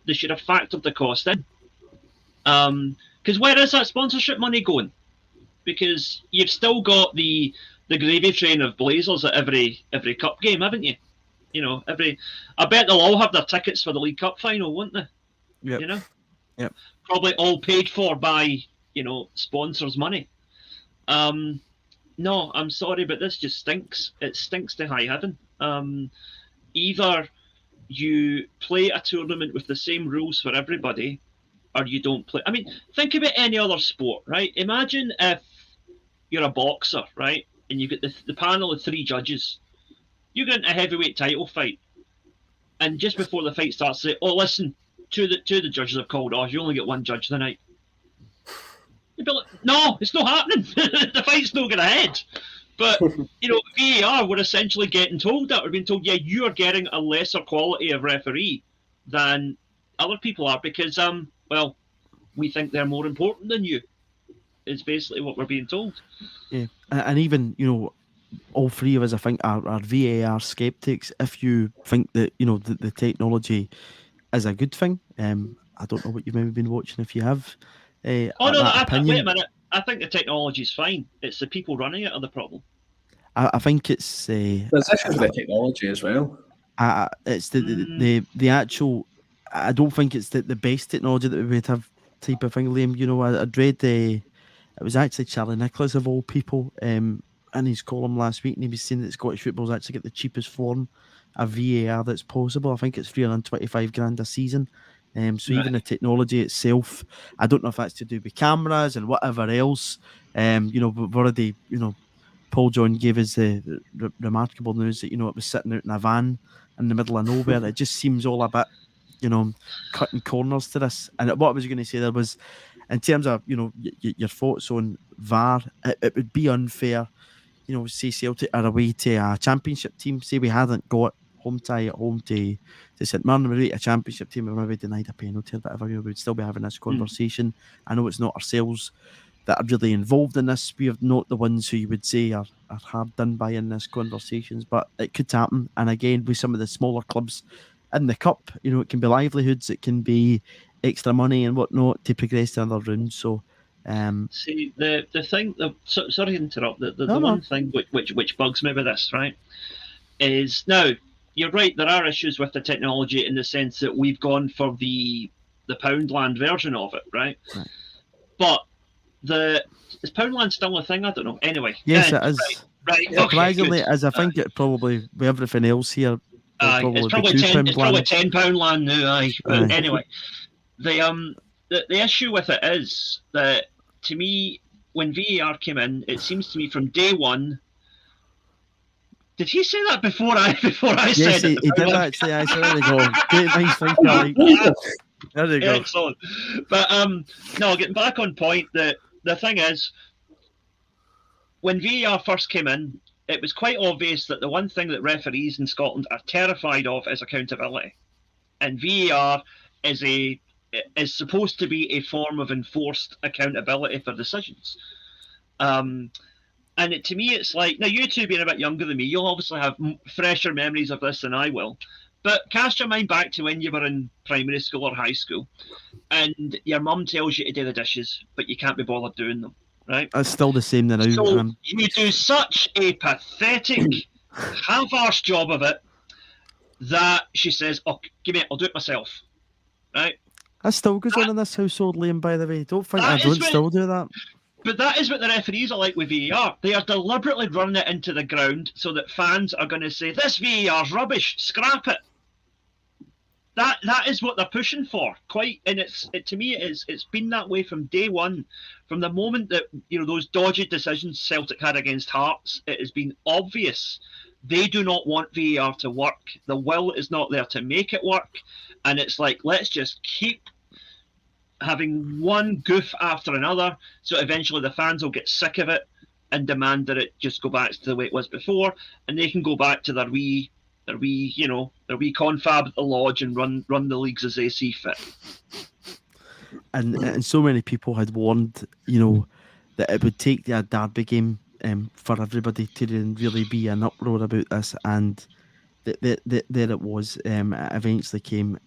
They should have factored the cost in. Because where is that sponsorship money going? Because you've still got the gravy train of Blazers at every cup game, haven't you? I bet they'll all have their tickets for the League Cup final, won't they? Yep. Yep. Probably all paid for by, sponsors' money. No, I'm sorry, but this just stinks. It stinks to high heaven. Either you play a tournament with the same rules for everybody, or you don't play. I mean, think about any other sport, right? Imagine if you're a boxer, right, and you get the panel of 3 judges. You get into a heavyweight title fight, and just before the fight starts, say, "Oh, listen, two of the judges have called off. You only get 1 judge tonight." You'd be like, "No, it's not happening. The fight's not going ahead." But VAR were essentially getting told that. We're being told, "Yeah, you are getting a lesser quality of referee than other people are because, well, we think they're more important than you." Is basically what we're being told. Yeah, and even all 3 of us, I think, are VAR skeptics. If you think that the technology is a good thing, I don't know what you've maybe been watching. If you have, wait a minute. I think the technology is fine. It's the people running it are the problem. I think it's there's issues with the technology as well. It's the actual. I don't think it's the best technology that we would have type of thing, Liam. I'd read it was actually Charlie Nicholas of all people in his column last week, and he was saying that Scottish football's actually got the cheapest form of VAR that's possible. I think it's $325,000 a season. So even the technology itself, I don't know if that's to do with cameras and whatever else. But we've already, Paul John gave us the remarkable news that, it was sitting out in a van in the middle of nowhere. It just seems all a bit, cutting corners to this. And what I was going to say there was, in terms of, your thoughts on VAR, it would be unfair, say Celtic are away to a championship team. Say we hadn't got home tie at home to St Mirren, we're a championship team, we maybe denied a penalty or whatever, we'd still be having this conversation. I know it's not ourselves that are really involved in this. We are not the ones who you would say are hard done by in this conversations, but it could happen. And again, with some of the smaller clubs in the cup, it can be livelihoods, it can be extra money and whatnot to progress to another round. So see the thing, sorry to interrupt, the one thing which bugs me with this, right, is now you're right, there are issues with the technology in the sense that we've gone for the Poundland version of it, right? But is Poundland still a thing? I don't know. Anyway, yes, it is. Right. Surprisingly, okay, as I think it probably with everything else here. It's probably £10 now. Aye. But anyway, the issue with it is that, to me, when VAR came in, it seems to me from day one. Did he say that before I yes, said it? He did actually. I said, there you go. Great, nice thing, there you go. Excellent. But no, getting back on point, the thing is, when VAR first came in, it was quite obvious that the one thing that referees in Scotland are terrified of is accountability. And VAR is supposed to be a form of enforced accountability for decisions. And to me, it's like, now you two being a bit younger than me, you'll obviously have fresher memories of this than I will. But cast your mind back to when you were in primary school or high school, and your mum tells you to do the dishes, but you can't be bothered doing them, right? It's still the same now. So you do such a pathetic, half-arsed job of it that she says, "Oh, give me it, I'll do it myself," right? That still goes on in this household, Liam, by the way. Don't think I don't still do that. But that is what the referees are like with VAR. They are deliberately running it into the ground so that fans are going to say, "This VAR's rubbish, scrap it." That is what they're pushing for. To me, it's been that way from day one, from the moment that those dodgy decisions Celtic had against Hearts. It has been obvious they do not want VAR to work. The will is not there to make it work, and it's like, let's just keep having one goof after another, so eventually the fans will get sick of it and demand that it just go back to the way it was before, and they can go back to their wee confab at the lodge and run the leagues as they see fit. And so many people had warned, that it would take the derby game for everybody to really be an uproar about this, and there it was. It eventually came.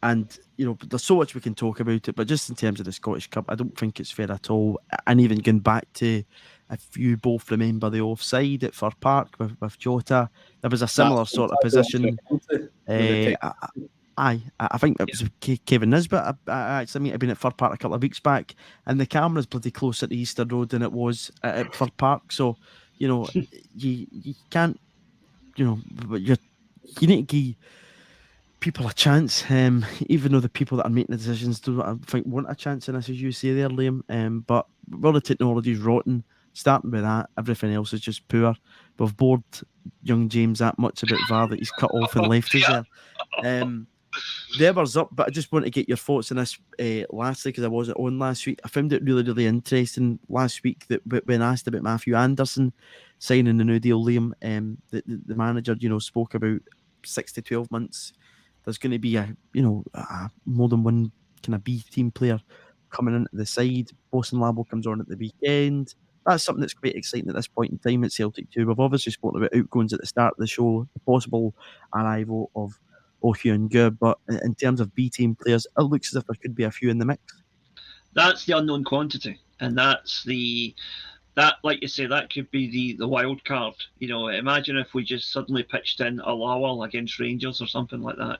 And there's so much we can talk about it, but just in terms of the Scottish Cup, I don't think it's fair at all. And even going back to, if you both remember the offside at Fir Park with Jota, there was a similar sort of position. I think it was Kevin Nisbet. I actually might have been at Fir Park a couple of weeks back, and the camera's bloody closer to Easter Road than it was at Fir Park. So, you can't, but you need to give people a chance, even though the people that are making the decisions don't, I think, want a chance in this, as you say there, Liam. But where the technology's rotten, starting with that, everything else is just poor. We've bored young James that much about VAR that he's cut off and left us there. The hour's up, but I just want to get your thoughts on this lastly, because I wasn't on last week. I found it really, really interesting last week that when asked about Matthew Anderson signing the new deal, Liam, the manager, spoke about 6 to 12 months. There's going to be a more than one kind of B team player coming into the side. Bosun Labo comes on at the weekend. That's something that's quite exciting at this point in time at Celtic too. We've obviously spoken about outgoings at the start of the show, the possible arrival of O'Hyun Good, but in terms of B team players, it looks as if there could be a few in the mix. That's the unknown quantity, and that's that, like you say, that could be the wild card. Imagine if we just suddenly pitched in a Lawal against Rangers or something like that.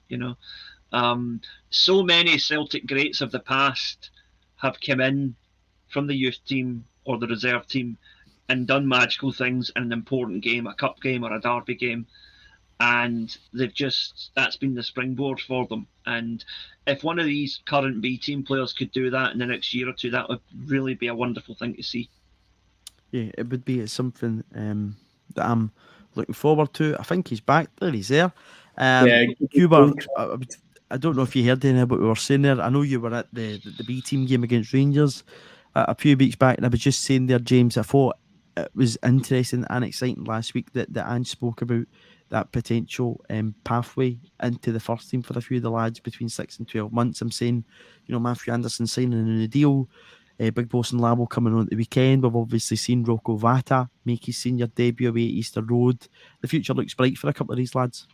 So many Celtic greats of the past have come in from the youth team or the reserve team and done magical things in an important game, a cup game or a derby game, and that's been the springboard for them. And if one of these current B team players could do that in the next year or two, that would really be a wonderful thing to see. Yeah, it would be. It's something that I'm looking forward to. I think he's back there. He's there. Cuba, I don't know if you heard anything about what we were saying there. I know you were at the B team game against Rangers a few weeks back, and I was just saying there, James, I thought it was interesting and exciting last week that Ange spoke about that potential pathway into the first team for a few of the lads between 6 and 12 months. I'm saying, Matthew Anderson signing a new deal. Big Bosun Labo coming on at the weekend. We've obviously seen Rocco Vata make his senior debut away at Easter Road. The future looks bright for a couple of these lads.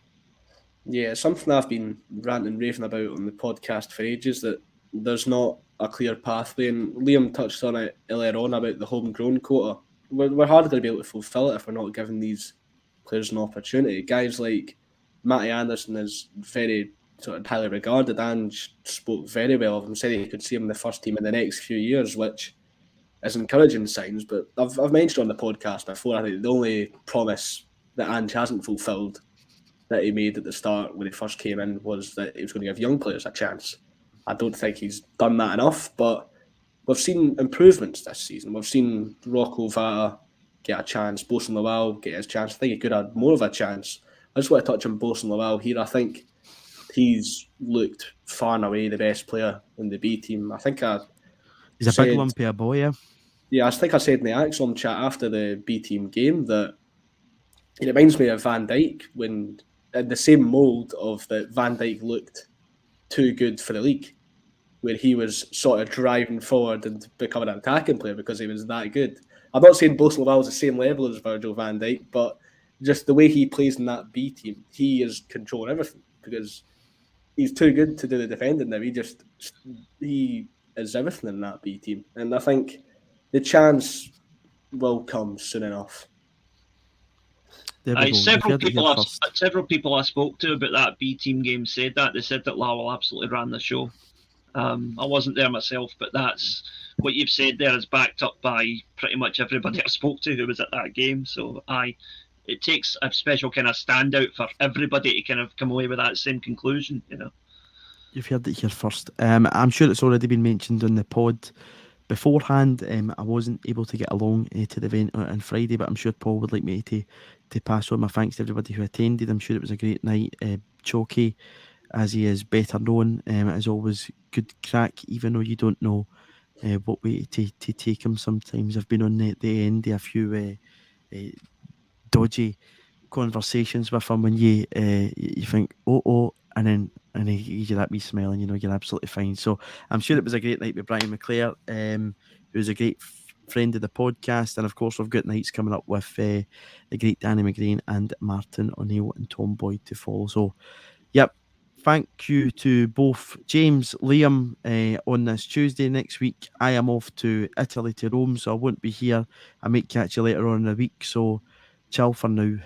Yeah, something I've been ranting and raving about on the podcast for ages, that there's not a clear pathway. And Liam touched on it earlier on about the homegrown quota. We're hardly going to be able to fulfil it if we're not giving these players an opportunity. Guys like Matty Anderson is very sort of highly regarded and spoke very well of him, said he could see him in the first team in the next few years, which is encouraging signs. But I've mentioned on the podcast before, I think the only promise that Ange hasn't fulfilled that he made at the start when he first came in was that he was going to give young players a chance. I don't think he's done that enough, but we've seen improvements this season. We've seen Rocco Vata get a chance, Bosun Lawal get his chance. I think he could have more of a chance. I just want to touch on Bosun Lawal here. I think he's looked far and away the best player in the B team. I think he's a big lumpy boy, yeah. Yeah, I think I said in the Acsom chat after the B team game that it reminds me of Van Dijk, when in the same mould of that Van Dijk looked too good for the league, where he was sort of driving forward and becoming an attacking player because he was that good. I'm not saying Bosun Lawal is the same level as Virgil van Dijk, but just the way he plays in that B team, he is controlling everything because he's too good to do the defending now. He is everything in that B team. And I think the chance will come soon enough. Several people I spoke to about that B team game said that. They said that Lawal absolutely ran the show. I wasn't there myself, but that's what you've said there is backed up by pretty much everybody I spoke to who was at that game. So it takes a special kind of standout for everybody to kind of come away with that same conclusion, You've heard it here first. I'm sure it's already been mentioned on the pod beforehand. I wasn't able to get along to the event on Friday, but I'm sure Paul would like me to pass on my thanks to everybody who attended. I'm sure it was a great night. Choki, as he is better known, as always, good crack, even though you don't know what way to take him sometimes. I've been on the end of a few dodgy conversations with him when you think, and then he gives you that wee smile and you're absolutely fine. So I'm sure it was a great night with Brian McClare, who was a great friend of the podcast, and of course we've got nights coming up with the great Danny McGrain and Martin O'Neill and Tom Boyd to follow. So yep, thank you to both James, Liam on this Tuesday. Next week I am off to Italy, to Rome, so I won't be here. I might catch you later on in the week, so ciao for now.